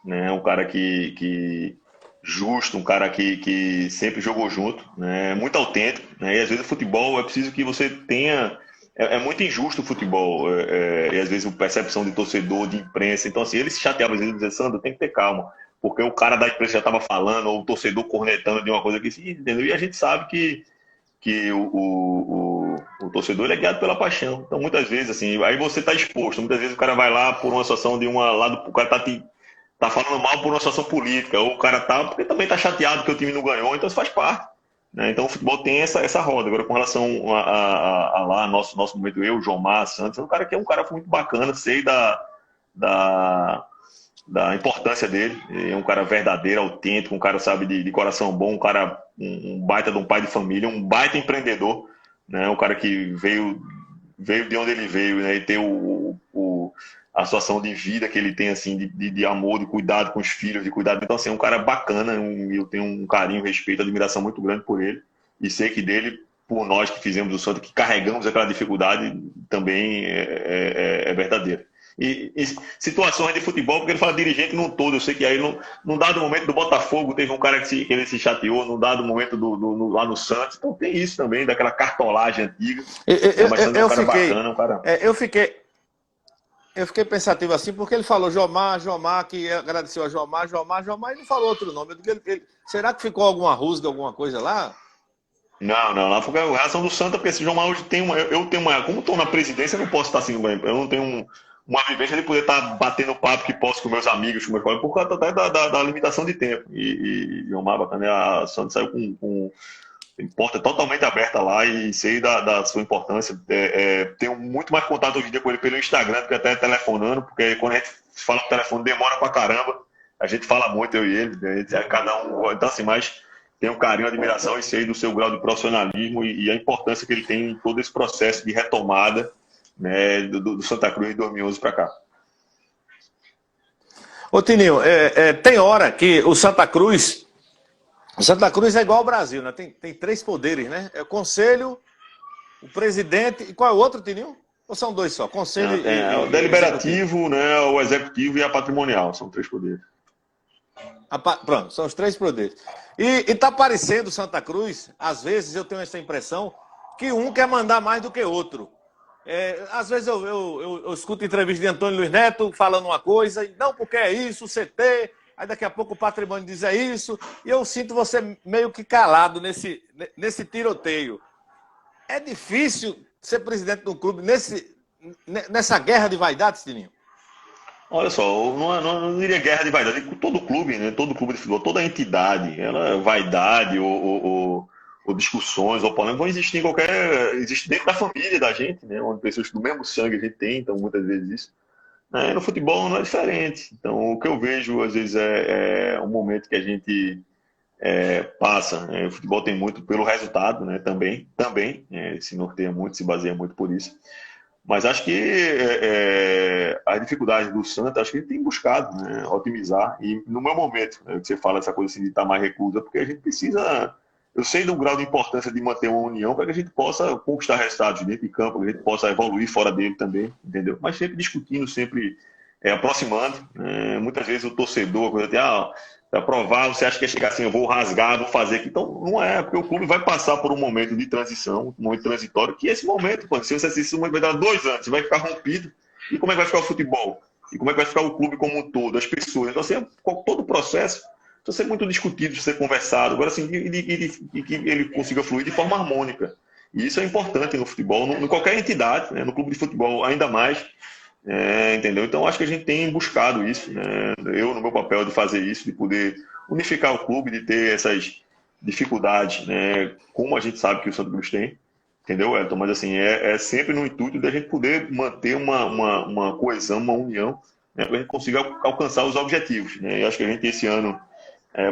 [SPEAKER 2] né? Um cara que justo, um cara que sempre jogou junto, né? Muito autêntico, né? E às vezes o futebol é preciso que você tenha. É muito injusto o futebol, e às vezes a percepção de torcedor, de imprensa. Então, assim, ele se chateava, às vezes, dizia, Sandro, tem que ter calma, porque o cara da imprensa já estava falando, ou o torcedor cornetando de uma coisa que, entendeu? E a gente sabe que o torcedor ele é guiado pela paixão. Então, muitas vezes, assim, aí você está exposto. Muitas vezes o cara vai lá por uma situação o cara tá falando mal por uma situação política, ou o cara tá, porque também tá chateado que o time não ganhou, então isso faz parte. Né? Então o futebol tem essa roda. Agora, com relação a lá, nosso momento, eu, Jomar, Santos, é um cara que é um cara muito bacana, sei da, da importância dele. É um cara verdadeiro, autêntico, um cara, sabe, de coração bom, um cara, um baita de um pai de família, um baita empreendedor, né? Um cara que veio de onde ele veio, né? E ter a situação de vida que ele tem, assim, de amor, de cuidado com os filhos, de cuidado. Então, assim, é um cara bacana, eu tenho um carinho, respeito, admiração muito grande por ele, e sei que dele, por nós que fizemos o Santa, que carregamos aquela dificuldade, também é verdadeiro. E situações de futebol, porque ele fala dirigente num todo. Eu sei que aí, num dado momento do Botafogo, teve um cara que ele se chateou, num dado momento lá no Santos. Então tem isso também, daquela cartolagem antiga. Mas Santos é um cara bacana, um cara.
[SPEAKER 1] Eu fiquei pensativo assim, porque ele falou Jomar, que agradeceu a Jomar, e não falou outro nome. Será que ficou alguma rusga, alguma coisa lá?
[SPEAKER 2] Não, lá foi a relação do Santa, porque esse Jomar hoje tem eu tenho uma. Como estou na presidência, eu não posso estar assim, eu não tenho uma vivência de poder estar batendo papo que posso com meus amigos, com meus colegas, por causa até da limitação de tempo. E Jomar, bacana, a Santa saiu com porta totalmente aberta lá e sei da sua importância. Tenho muito mais contato hoje em dia com ele pelo Instagram do que até telefonando, porque quando a gente fala por telefone demora pra caramba. A gente fala muito, eu e ele, cada um. Então, assim, mas tenho um carinho, admiração e sei do seu grau de profissionalismo e a importância que ele tem em todo esse processo de retomada, né, do Santa Cruz de 2011 para cá.
[SPEAKER 1] Ô Tininho, tem hora que o Santa Cruz é igual ao Brasil, né? Tem três poderes, né? É o conselho, o presidente e qual é o outro, Tininho? Ou são dois só? Conselho
[SPEAKER 2] o deliberativo, né, o executivo e a patrimonial, são três poderes.
[SPEAKER 1] Pronto, são os três poderes. E tá parecendo Santa Cruz, às vezes eu tenho essa impressão, que um quer mandar mais do que outro. Às vezes eu escuto entrevista de Antônio Luiz Neto falando uma coisa, e não, porque é isso, o CT, aí daqui a pouco o patrimônio diz é isso, e eu sinto você meio que calado nesse tiroteio. É difícil ser presidente de um clube nessa guerra de vaidades, Tininho?
[SPEAKER 2] Olha só, não diria guerra de vaidade. Todo clube, né? Todo clube de futebol, toda entidade, vaidade ou discussões ou polêmicas vão existir existe dentro da família da gente, né? Onde pessoas do mesmo sangue a gente tem, então muitas vezes isso. No futebol não é diferente. Então o que eu vejo às vezes é um momento que a gente passa. O futebol tem muito pelo resultado, né? Também se norteia muito, se baseia muito por isso. Mas acho que as dificuldades do Santa, acho que ele tem buscado, né, otimizar. E no meu momento, que você fala essa coisa assim de estar mais reclusa, porque a gente precisa. Eu sei do grau de importância de manter uma união para que a gente possa conquistar resultados dentro de campo, que a gente possa evoluir fora dele também, entendeu? Mas sempre discutindo, sempre aproximando. Muitas vezes o torcedor, a coisa de, para provar, você acha que é chegar assim, eu vou rasgar, vou fazer aqui. Então, não é, porque o clube vai passar por um momento de transição, um momento transitório, que esse momento, se você assistir, vai dar 2 anos, você vai ficar rompido. E como é que vai ficar o futebol? E como é que vai ficar o clube como um todo, as pessoas? Então, assim, todo o processo precisa ser muito discutido, precisa ser conversado. Agora, assim, e que ele consiga fluir de forma harmônica. E isso é importante no futebol, em qualquer entidade, né? No clube de futebol ainda mais. Entendeu? Então, acho que a gente tem buscado isso, né? Eu, no meu papel de fazer isso, de poder unificar o clube, de ter essas dificuldades, né? Como a gente sabe que o Santa Cruz tem, entendeu, Elton? Mas, assim, é sempre no intuito da gente poder manter uma coesão, uma união, né? Para a gente consiga alcançar os objetivos, né? E acho que a gente, esse ano,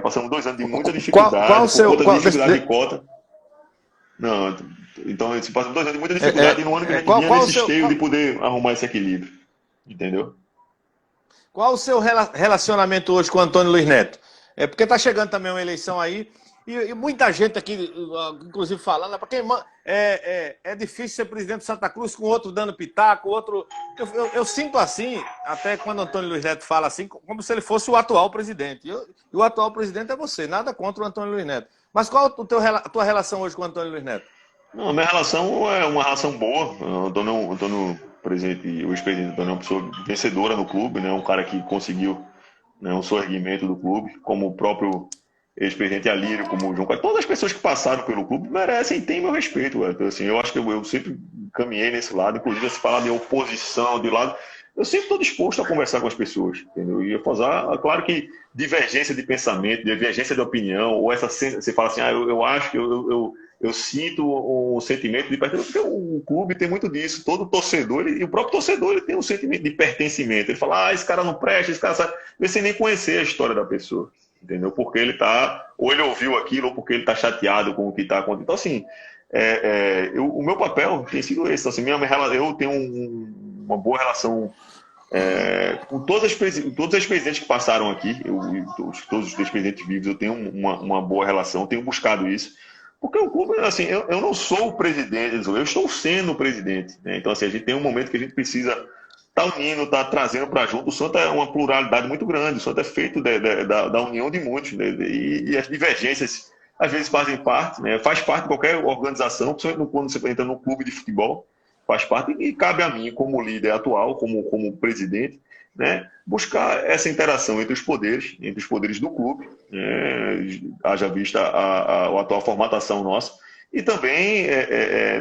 [SPEAKER 2] passamos 2 anos de muita
[SPEAKER 1] Qual o
[SPEAKER 2] dificuldade, por
[SPEAKER 1] seu.
[SPEAKER 2] conta de dificuldade de cota. Não, então, se passamos 2 anos de muita dificuldade, e no ano que a gente vinha nesse esteio de poder arrumar esse equilíbrio. Entendeu?
[SPEAKER 1] Qual o seu relacionamento hoje com o Antônio Luiz Neto? Porque está chegando também uma eleição aí, e muita gente aqui, inclusive falando, para quem é difícil ser presidente de Santa Cruz com outro dando pitaco, outro. Eu sinto assim, até quando o Antônio Luiz Neto fala assim, como se ele fosse o atual presidente. E o atual presidente é você, nada contra o Antônio Luiz Neto. Mas qual a tua relação hoje com o Antônio Luiz Neto?
[SPEAKER 2] Não, a minha relação é uma relação boa. O Antônio presidente, o ex-presidente Antônio é uma pessoa vencedora no clube, né? Um cara que conseguiu, né, um sorgimento do clube, como o próprio ex-presidente Alírio, como o João Carlos. Todas as pessoas que passaram pelo clube merecem e têm meu respeito. Então, assim, eu acho que eu sempre caminhei nesse lado, inclusive se falar de oposição, de lado, eu sempre estou disposto a conversar com as pessoas, entendeu? E claro que divergência de pensamento, divergência de opinião, ou você fala assim, eu acho que eu sinto um sentimento de pertencimento, porque o clube tem muito disso. Todo torcedor, e o próprio torcedor, ele tem um sentimento de pertencimento. Ele fala, esse cara não presta, esse cara sabe, sem nem conhecer a história da pessoa, entendeu? Porque ele ou ele ouviu aquilo, ou porque ele está chateado com o que está acontecendo. Então, assim, o meu papel tem sido esse. Então, assim, eu tenho uma boa relação com todos os presidentes que passaram aqui, todos os ex-presidentes vivos, eu tenho uma boa relação, tenho buscado isso. Porque o clube, assim, eu não sou o presidente, eu estou sendo o presidente, né? Então, assim, a gente tem um momento que a gente precisa estar unindo, estar trazendo para junto. O Santa é uma pluralidade muito grande, o Santa é feito da união de muitos, né? E as divergências, às vezes, fazem parte, né? Faz parte de qualquer organização, principalmente quando você entra num clube de futebol, faz parte, e cabe a mim, como líder atual, como presidente, né, buscar essa interação entre os poderes do clube, haja vista a atual formatação nossa, e também,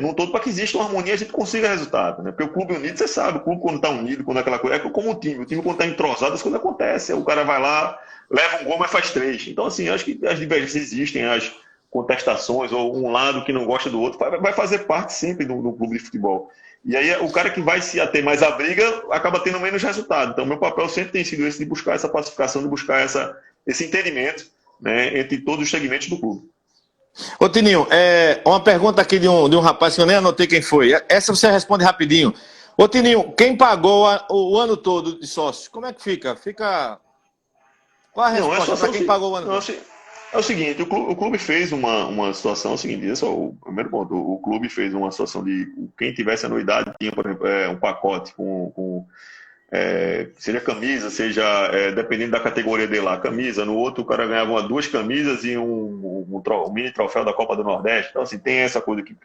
[SPEAKER 2] num todo, para que exista uma harmonia e a gente consiga resultado. Né? Porque o clube unido, você sabe, o clube quando está unido, quando aquela coisa, é como o time quando está entrosado, as coisas acontecem, o cara vai lá, leva um gol, mas faz 3. Então, assim, acho que as divergências existem, as contestações, ou um lado que não gosta do outro, vai fazer parte sempre do clube de futebol. E aí o cara que vai se ater mais à briga acaba tendo menos resultado. Então, meu papel sempre tem sido esse, de buscar essa pacificação, de buscar esse entendimento, né, entre todos os segmentos do clube.
[SPEAKER 1] Ô Tininho, uma pergunta aqui de um rapaz que eu nem anotei quem foi. Essa você responde rapidinho. Ô Tininho, quem pagou o ano todo de sócio? Como é que fica? Qual a resposta para quem pagou o ano todo?
[SPEAKER 2] É o seguinte, o clube fez uma situação, é o seguinte, esse é o primeiro ponto, o clube fez uma situação de quem tivesse anuidade tinha, por exemplo, um pacote seja camisa, seja, dependendo da categoria dele lá, camisa, no outro o cara ganhava 2 camisas e um mini troféu da Copa do Nordeste. Então, assim, tem essa coisa que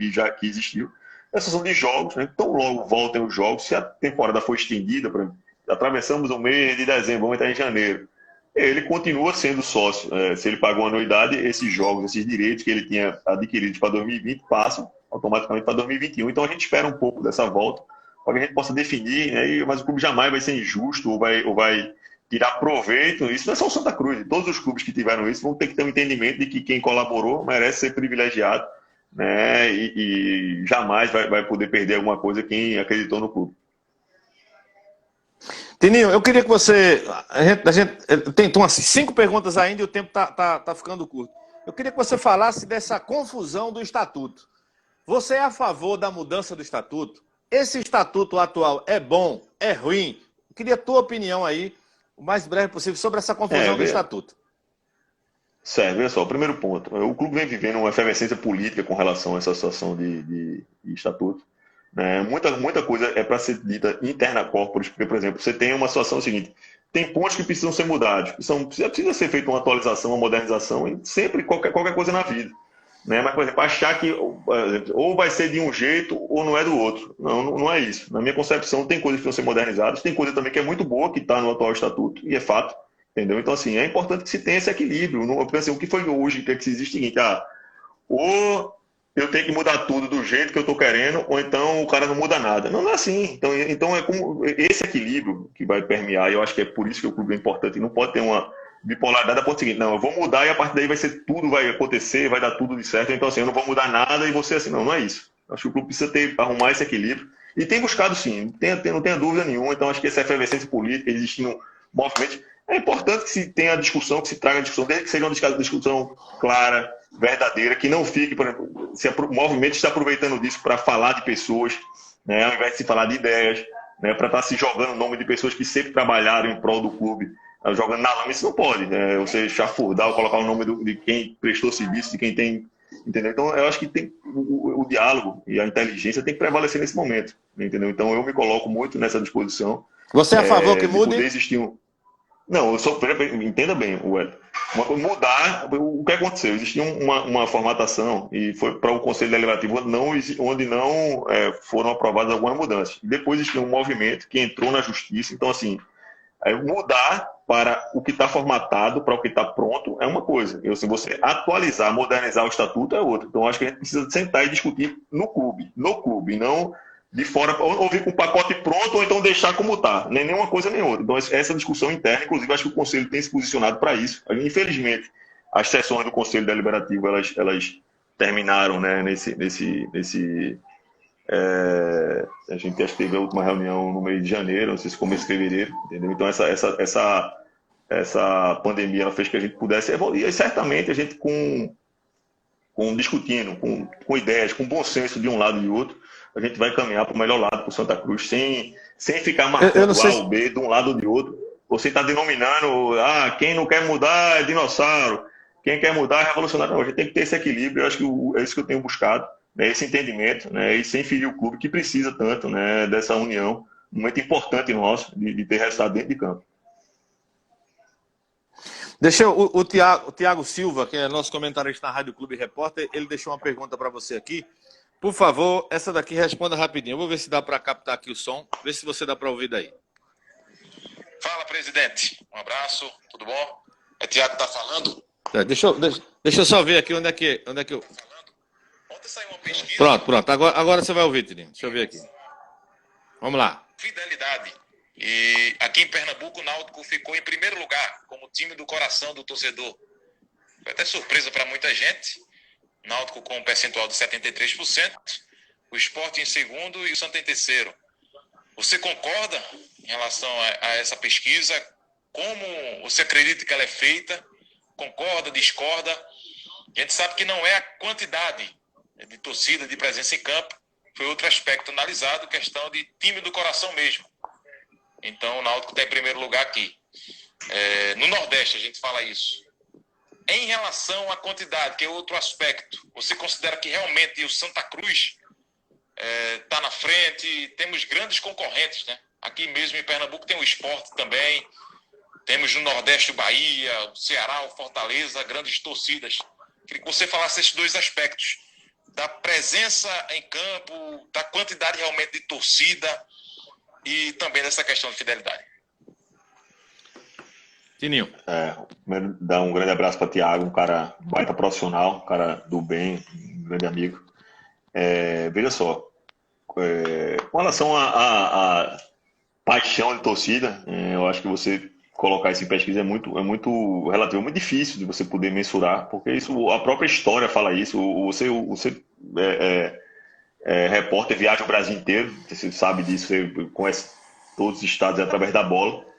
[SPEAKER 2] existiu. Essa são de jogos, né? Então logo voltem os jogos, se a temporada for estendida, por exemplo, atravessamos o mês de dezembro, vamos entrar em janeiro, ele continua sendo sócio. Se ele pagou anuidade, esses jogos, esses direitos que ele tinha adquiridos para 2020 passam automaticamente para 2021. Então a gente espera um pouco dessa volta para que a gente possa definir, né? Mas o clube jamais vai ser injusto ou vai tirar proveito. Isso não é só o Santa Cruz. Todos os clubes que tiveram isso vão ter que ter um entendimento de que quem colaborou merece ser privilegiado, né? E jamais vai poder perder alguma coisa quem acreditou no clube.
[SPEAKER 1] Tininho, eu queria que você... A gente tem umas 5 perguntas ainda e o tempo tá ficando curto. Eu queria que você falasse dessa confusão do estatuto. Você é a favor da mudança do estatuto? Esse estatuto atual é bom? É ruim? Eu queria a tua opinião aí, o mais breve possível, sobre essa confusão do estatuto.
[SPEAKER 2] Certo, veja só, o primeiro ponto. O clube vem vivendo uma efervescência política com relação a essa situação de estatuto. Muita coisa é para ser dita interna corporis, porque, por exemplo, você tem uma situação seguinte, tem pontos que precisam ser mudados, precisa ser feita uma atualização, uma modernização, em sempre qualquer coisa na vida. Mas, por exemplo, achar que ou vai ser de um jeito ou não é do outro. Não é isso. Na minha concepção, tem coisas que precisam ser modernizadas, tem coisa também que é muito boa, que está no atual estatuto, e é fato, entendeu? Então, assim, é importante que se tenha esse equilíbrio. Não, porque, assim, o que foi hoje que existe é o seguinte, ou eu tenho que mudar tudo do jeito que eu estou querendo, ou então o cara não muda nada. Não, não é assim. Então é como esse equilíbrio que vai permear, e eu acho que é por isso que o clube é importante, e não pode ter uma bipolaridade a ponto seguinte, não, eu vou mudar e a partir daí vai ser tudo, vai acontecer, vai dar tudo de certo, então assim, eu não vou mudar nada e você assim, não, não é isso. Acho que o clube precisa arrumar esse equilíbrio, e tem buscado sim, não tenha dúvida nenhuma, então acho que essa efervescência política, existindo movimentos, é importante que se tenha discussão, que se traga discussão, desde que seja uma discussão clara, verdadeira, que não fique, por exemplo, se o movimento está aproveitando disso para falar de pessoas, né, ao invés de se falar de ideias, né, para estar se jogando o nome de pessoas que sempre trabalharam em prol do clube, jogando na lama, isso não pode, né? Você chafurdar ou colocar o nome de quem prestou serviço, de quem tem, entendeu? Então, eu acho que tem o diálogo e a inteligência tem que prevalecer nesse momento, entendeu? Então, eu me coloco muito nessa disposição
[SPEAKER 1] Você é a favor que
[SPEAKER 2] de poder
[SPEAKER 1] mude?
[SPEAKER 2] existir um... Não, eu sou... Entenda bem, Ué. Mudar, o que aconteceu? Existia uma formatação e foi para o Conselho Deliberativo onde não foram aprovadas algumas mudanças. Depois existia um movimento que entrou na justiça, então assim, mudar para o que está formatado, para o que está pronto, é uma coisa. Se você atualizar, modernizar o estatuto é outra. Então, acho que a gente precisa sentar e discutir no clube, não de fora, ou vir com o pacote pronto, ou então deixar como está. Nem uma coisa nem outra. Então, essa discussão interna, inclusive, acho que o Conselho tem se posicionado para isso. Infelizmente, as sessões do Conselho Deliberativo, elas terminaram, né, a gente acho que teve a última reunião no mês de janeiro, não sei se começo de fevereiro, entendeu? Então essa pandemia ela fez que a gente pudesse evoluir, e certamente a gente discutindo, com ideias, com bom senso de um lado e de outro, a gente vai caminhar para o melhor lado para o Santa Cruz, sem ficar
[SPEAKER 1] Eu não
[SPEAKER 2] marcando
[SPEAKER 1] sei
[SPEAKER 2] A ou B de um lado ou de outro. Você está denominando, quem não quer mudar é dinossauro, quem quer mudar é revolucionário. Não, a gente tem que ter esse equilíbrio, eu acho que é isso que eu tenho buscado, né, esse entendimento, né, e sem ferir o clube que precisa tanto, né, dessa união, muito importante nosso, de ter resultado dentro de campo.
[SPEAKER 1] Deixa eu, o Tiago Silva, que é nosso comentarista na Rádio Clube Repórter, ele deixou uma pergunta para você aqui. Por favor, essa daqui responda rapidinho. Eu vou ver se dá para captar aqui o som, ver se você dá para ouvir daí.
[SPEAKER 3] Fala, presidente. Um abraço, tudo bom? É Tiago tá falando?
[SPEAKER 1] Deixa eu só ver aqui onde é que eu...
[SPEAKER 3] Ontem saiu uma pesquisa...
[SPEAKER 1] Pronto. Agora você vai ouvir, Tirinho. Deixa eu ver aqui. Vamos lá.
[SPEAKER 3] Fidelidade. E aqui em Pernambuco, o Náutico ficou em primeiro lugar, como time do coração do torcedor. Foi até surpresa para muita gente. Náutico com um percentual de 73%, o Sport em segundo e o Santa em terceiro. Você concorda em relação a essa pesquisa? Como você acredita que ela é feita? Concorda, discorda? A gente sabe que não é a quantidade de torcida, de presença em campo. Foi outro aspecto analisado, questão de time do coração mesmo. Então o Náutico está em primeiro lugar aqui. No Nordeste a gente fala isso. Em relação à quantidade, que é outro aspecto, você considera que realmente o Santa Cruz está na frente? Temos grandes concorrentes, né? Aqui mesmo em Pernambuco tem o Sport também, temos no Nordeste o Bahia, o Ceará, o Fortaleza, grandes torcidas. Queria que você falasse esses dois aspectos, da presença em campo, da quantidade realmente de torcida e também dessa questão de fidelidade.
[SPEAKER 1] Tininho.
[SPEAKER 2] Primeiro, dar um grande abraço para Tiago, um cara baita profissional, um cara do bem, um grande amigo. Veja só, com relação à paixão de torcida, eu acho que você colocar isso em pesquisa é muito relativo, é muito difícil de você poder mensurar, porque isso, a própria história fala isso. Você repórter, viaja o Brasil inteiro, você sabe disso, você conhece todos os estados através da bola.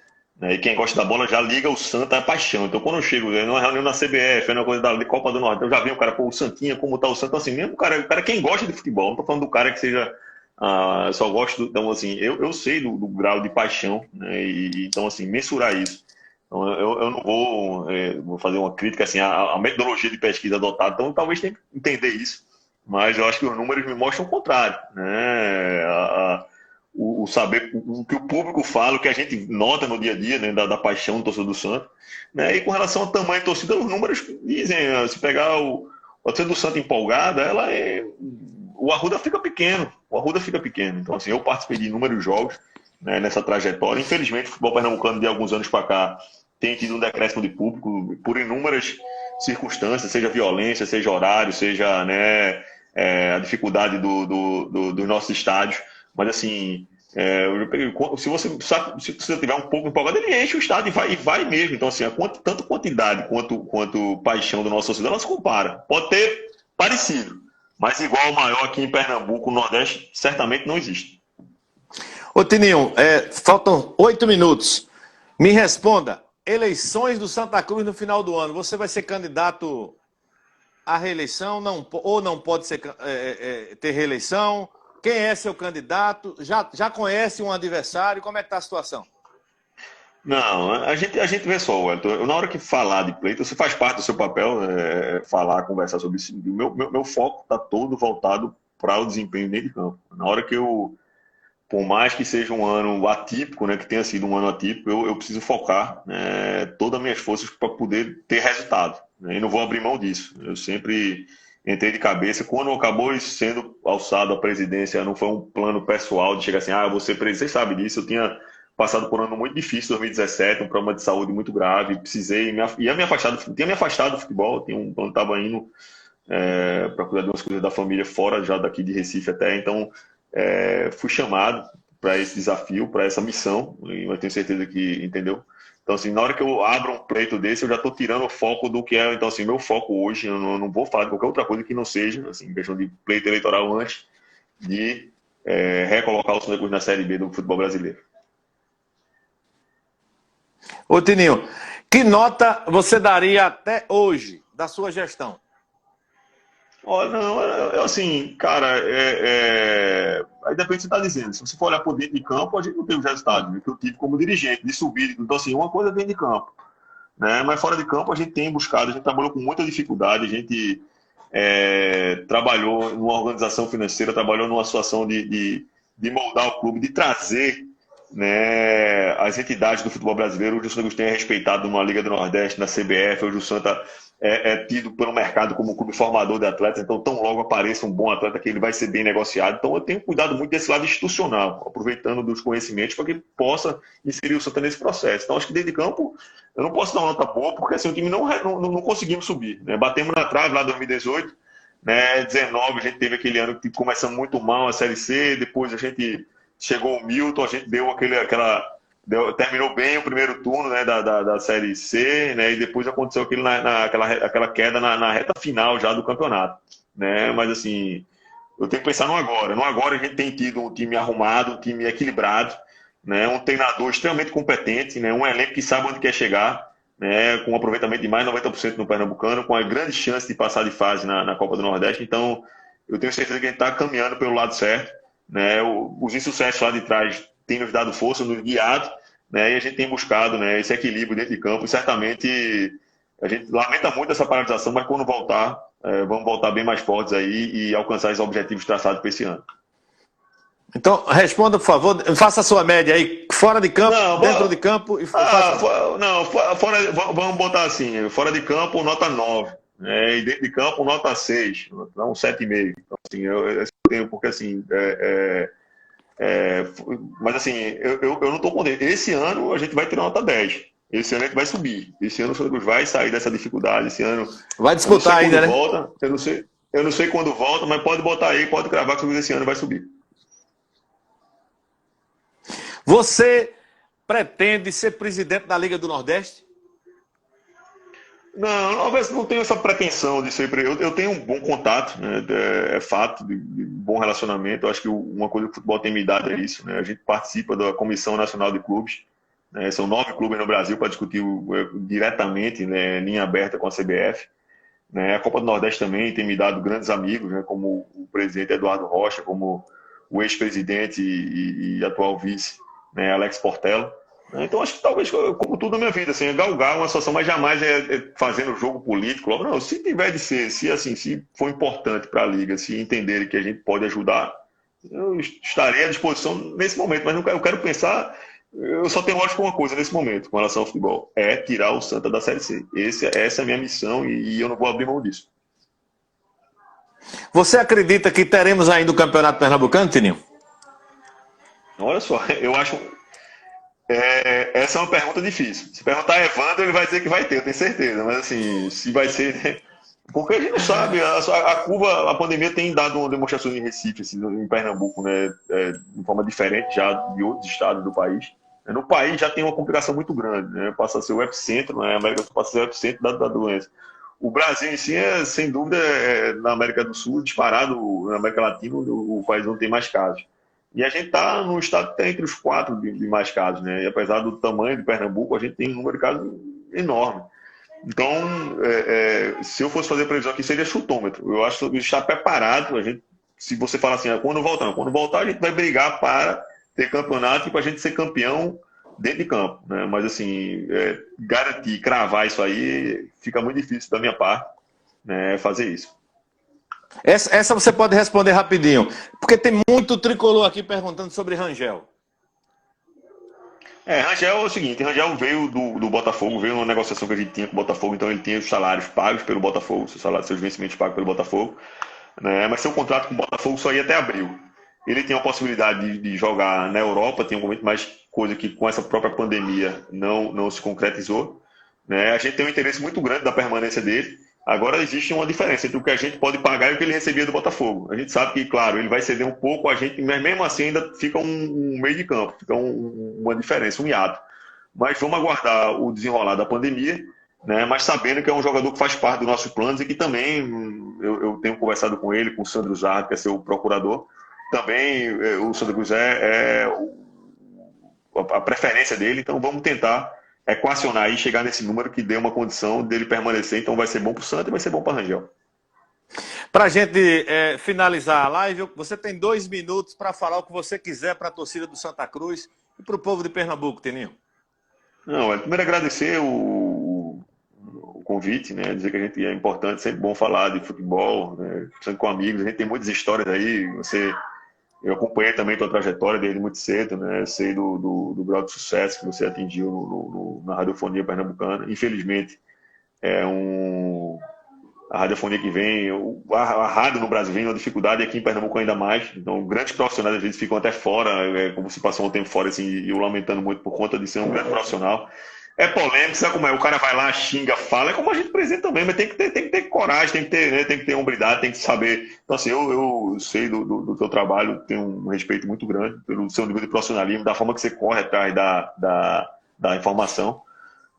[SPEAKER 2] E quem gosta da bola já liga o Santa à paixão. Então, quando eu chego numa reunião na CBF, numa coisa da Copa do Norte, eu já vi o cara, o Santinha, como tá o Santa, assim, mesmo o cara quem gosta de futebol, não tô falando do cara que seja, só gosto, então, assim, eu sei do grau de paixão, né, então, assim, mensurar isso. Então, eu não vou fazer uma crítica, assim, à metodologia de pesquisa adotada, então, talvez tenha que entender isso, mas eu acho que os números me mostram o contrário, né, o saber o que o público fala, o que a gente nota no dia a dia, né, da paixão do torcedor do Santos, né, e com relação ao tamanho da torcida, os números dizem, se pegar o torcida do Santos empolgada, o Arruda fica pequeno, então assim, eu participei de inúmeros jogos, né, nessa trajetória, infelizmente o futebol pernambucano de alguns anos para cá tem tido um decréscimo de público por inúmeras circunstâncias, seja violência, seja horário, seja, né, a dificuldade dos nossos estádios. Mas, assim, se você tiver um pouco empolgado, ele enche o estádio e vai mesmo. Então, assim, tanto quantidade quanto paixão do nosso torcedor, ela se compara. Pode ter parecido, mas igual ao maior aqui em Pernambuco, no Nordeste, certamente não existe.
[SPEAKER 1] Ô Tininho, faltam 8 minutos. Me responda, eleições do Santa Cruz no final do ano, você vai ser candidato à reeleição ou não pode ser, ter reeleição? Quem é seu candidato? Já conhece um adversário? Como é que está a situação?
[SPEAKER 2] Não, a gente vê só, Wellington, na hora que falar de pleito, você faz parte do seu papel, falar, conversar sobre isso. Meu foco está todo voltado para o desempenho dentro de campo. Na hora que por mais que seja um ano atípico, né, que tenha sido um ano atípico, eu preciso focar, né, todas as minhas forças para poder ter resultado, né, e não vou abrir mão disso. Eu sempre entrei de cabeça. Quando acabou sendo alçado à presidência, não foi um plano pessoal de chegar assim, eu vou ser presidente. Vocês sabem disso, eu tinha passado por um ano muito difícil, 2017, um problema de saúde muito grave, tinha me afastado do futebol, não estava indo para cuidar de umas coisas da família fora já daqui de Recife até, então fui chamado para esse desafio, para essa missão, e eu tenho certeza que entendeu. Então, assim, na hora que eu abro um pleito desse, eu já estou tirando o foco do que é. Então, assim, meu foco hoje, eu não vou falar de qualquer outra coisa que não seja, assim, questão de pleito eleitoral antes de recolocar o Santa Cruz na Série B do futebol brasileiro.
[SPEAKER 1] Ô Tininho, que nota você daria até hoje da sua gestão?
[SPEAKER 2] Olha, não, assim, cara, aí depende do que você está dizendo. Se você for olhar por dentro de campo, a gente não tem os resultados, né, que eu tive como dirigente, de subir. Então, assim, uma coisa é dentro de campo, né? Mas fora de campo a gente tem buscado, a gente trabalhou com muita dificuldade, a gente trabalhou numa organização financeira, trabalhou numa situação de moldar o clube, de trazer, né, as entidades do futebol brasileiro. Hoje o Santa Cruz tem respeitado numa Liga do Nordeste, na CBF, hoje o Santa tido pelo mercado como um clube formador de atletas, então tão logo apareça um bom atleta que ele vai ser bem negociado. Então eu tenho cuidado muito desse lado institucional, aproveitando dos conhecimentos para que possa inserir o Santa nesse processo. Então acho que dentro de campo eu não posso dar uma nota boa, porque assim, o time não conseguimos subir, né? Batemos na trave lá em 2018, né? 19 a gente teve aquele ano que começamos muito mal a Série C, depois a gente chegou o Milton, a gente deu terminou bem o primeiro turno, né, da Série C, né, e depois aconteceu aquela queda na reta final já do campeonato, né? Mas assim, eu tenho que pensar no agora. No agora a gente tem tido um time arrumado, um time equilibrado, né, um treinador extremamente competente, né, um elenco que sabe onde quer chegar, né, com um aproveitamento de mais de 90% no Pernambucano, com a grande chance de passar de fase na Copa do Nordeste. Então, eu tenho certeza que a gente está caminhando pelo lado certo, né? Os insucessos lá de trás têm nos dado força, nos guiado, né? E a gente tem buscado, né, esse equilíbrio dentro de campo. E certamente a gente lamenta muito essa paralisação, mas quando voltar, vamos voltar bem mais fortes aí e alcançar os objetivos traçados para esse ano.
[SPEAKER 1] Então, responda, por favor, faça a sua média aí, fora de campo, dentro de campo e
[SPEAKER 2] vamos botar assim, fora de campo, nota 9, e dentro de campo, nota 6, não 7,5. Então, assim, eu tenho, porque assim, mas assim, eu não estou contente. Esse ano a gente vai ter nota 10. Esse ano a gente vai subir. Esse ano o Santa Cruz vai sair dessa dificuldade. Esse ano
[SPEAKER 1] vai disputar ainda, né?
[SPEAKER 2] Volta, eu não sei quando volta, mas pode botar aí, pode cravar que esse ano vai subir.
[SPEAKER 1] Você pretende ser presidente da Liga do Nordeste?
[SPEAKER 2] Não tenho essa pretensão de ser presidente. Eu tenho um bom contato, né? É fato, de bom relacionamento. Eu acho que uma coisa que o futebol tem me dado é isso, né? A gente participa da Comissão Nacional de Clubes, né? São 9 clubes no Brasil para discutir diretamente, né, linha aberta com a CBF. Né? A Copa do Nordeste também tem me dado grandes amigos, né? Como o presidente Eduardo Rocha, como o ex-presidente e atual vice, né, Alex Portela. Então acho que talvez, como tudo na minha vida, assim, galgar uma situação, mas jamais fazendo jogo político. Não, se tiver de ser, se for importante para a Liga, se entenderem que a gente pode ajudar, eu estarei à disposição nesse momento, mas eu quero pensar, eu só tenho lógico uma coisa nesse momento, com relação ao futebol, é tirar o Santa da Série C. Essa é a minha missão e eu não vou abrir mão disso.
[SPEAKER 1] Você acredita que teremos ainda o Campeonato Pernambucano, Tininho?
[SPEAKER 2] Olha só, eu acho... Essa é uma pergunta difícil. Se perguntar a Evandro, ele vai dizer que vai ter, eu tenho certeza. Mas assim, se vai ser, né? Porque a gente não sabe, a curva, a pandemia tem dado uma demonstração em Recife, assim, em Pernambuco, né, de forma diferente já de outros estados do país. No país já tem uma complicação muito grande, né, passa a ser o epicentro, né, a América do Sul passa a ser o epicentro da doença. O Brasil em si é, sem dúvida, na América do Sul, disparado, na América Latina, o país não tem mais casos. E a gente está no estado que está entre os quatro de mais casos, né, e apesar do tamanho de Pernambuco, a gente tem um número de casos enorme. Então, se eu fosse fazer previsão aqui, seria chutômetro. Eu acho que está preparado. A gente, se você falar assim, quando voltar, não. Quando voltar, a gente vai brigar para ter campeonato e para a gente ser campeão dentro de campo. Né? Mas, assim, garantir, cravar isso aí, fica muito difícil da minha parte, né, fazer isso.
[SPEAKER 1] Essa você pode responder rapidinho, porque tem muito tricolor aqui perguntando sobre Rangel.
[SPEAKER 2] Rangel é o seguinte, Rangel veio do Botafogo, veio numa negociação que a gente tinha com o Botafogo, então ele tinha os salários pagos pelo Botafogo, seus vencimentos pagos pelo Botafogo, né? Mas seu contrato com o Botafogo só ia até abril. Ele tinha a possibilidade de jogar na Europa, tinha um momento mais coisa que com essa própria pandemia não se concretizou, né? A gente tem um interesse muito grande da permanência dele. Agora existe uma diferença entre o que a gente pode pagar e o que ele recebia do Botafogo. A gente sabe que, claro, ele vai ceder um pouco a gente, mas mesmo assim ainda fica um meio de campo, fica uma diferença, um hiato. Mas vamos aguardar o desenrolar da pandemia, né? Mas sabendo que é um jogador que faz parte dos nossos planos e que também eu tenho conversado com ele, com o Sandro Zardo, que é seu procurador. Também o Sandro Cruz a preferência dele, então vamos tentar equacionar e chegar nesse número que dê uma condição dele permanecer. Então vai ser bom para o Santos e vai ser bom para o Rangel.
[SPEAKER 1] Para a gente finalizar a live, você tem 2 minutos para falar o que você quiser para a torcida do Santa Cruz e para o povo de Pernambuco, Teninho.
[SPEAKER 2] Não, primeiro agradecer o convite, né? Dizer que a gente é importante, sempre bom falar de futebol, né? Sempre com amigos, a gente tem muitas histórias aí. Eu acompanhei também a tua trajetória desde muito cedo, né? Eu sei do grau de sucesso que você atingiu na radiofonia pernambucana. Infelizmente, a radiofonia que vem, a rádio no Brasil vem uma dificuldade, aqui em Pernambuco ainda mais. Então, grandes profissionais às vezes ficam até fora, como se passou um tempo fora, assim, e eu lamentando muito por conta de ser um grande profissional. É polêmico, sabe como é? O cara vai lá, xinga, fala, é como a gente presente também, mas tem que ter coragem, tem que ter hombridade, tem que saber. Então, assim, eu sei do teu trabalho, tenho um respeito muito grande pelo seu nível de profissionalismo, da forma que você corre atrás da informação,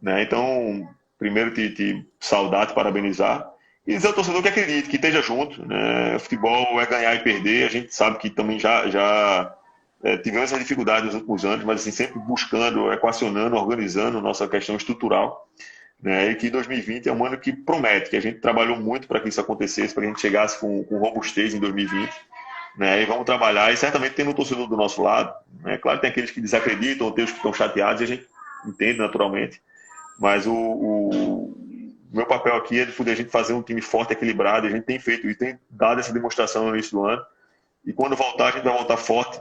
[SPEAKER 2] né? Então, primeiro te saudar, te parabenizar, e dizer ao torcedor que acredite, que esteja junto, né? Futebol é ganhar e perder, a gente sabe que também já tivemos essa dificuldade nos últimos anos, mas assim, sempre buscando, equacionando, organizando nossa questão estrutural, né? E que 2020 é um ano que promete, que a gente trabalhou muito para que isso acontecesse, para que a gente chegasse com robustez em 2020, né? E vamos trabalhar, e certamente tem um torcedor do nosso lado, né? Claro que tem aqueles que desacreditam, tem os que estão chateados, e a gente entende naturalmente, mas o meu papel aqui é de poder a gente fazer um time forte, equilibrado, e a gente tem feito isso, tem dado essa demonstração no início do ano. E quando voltar, a gente vai voltar forte,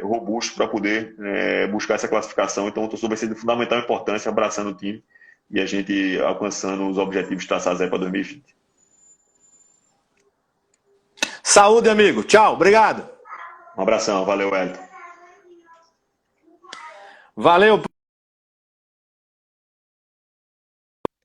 [SPEAKER 2] robusto, para poder buscar essa classificação. Então, o torcedor vai ser de fundamental importância, abraçando o time e a gente alcançando os objetivos traçados aí para 2020.
[SPEAKER 1] Saúde, amigo. Tchau. Obrigado.
[SPEAKER 2] Um abração. Valeu, Elton.
[SPEAKER 1] Valeu.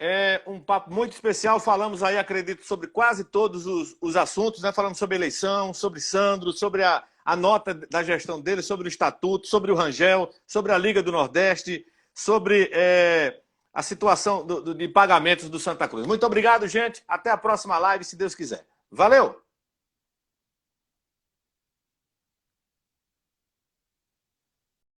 [SPEAKER 1] É um papo muito especial, falamos aí, acredito, sobre quase todos os assuntos, né? Falamos sobre eleição, sobre Sandro, sobre a nota da gestão dele, sobre o estatuto, sobre o Rangel, sobre a Liga do Nordeste, sobre a situação de pagamentos do Santa Cruz. Muito obrigado, gente. Até a próxima live, se Deus quiser. Valeu!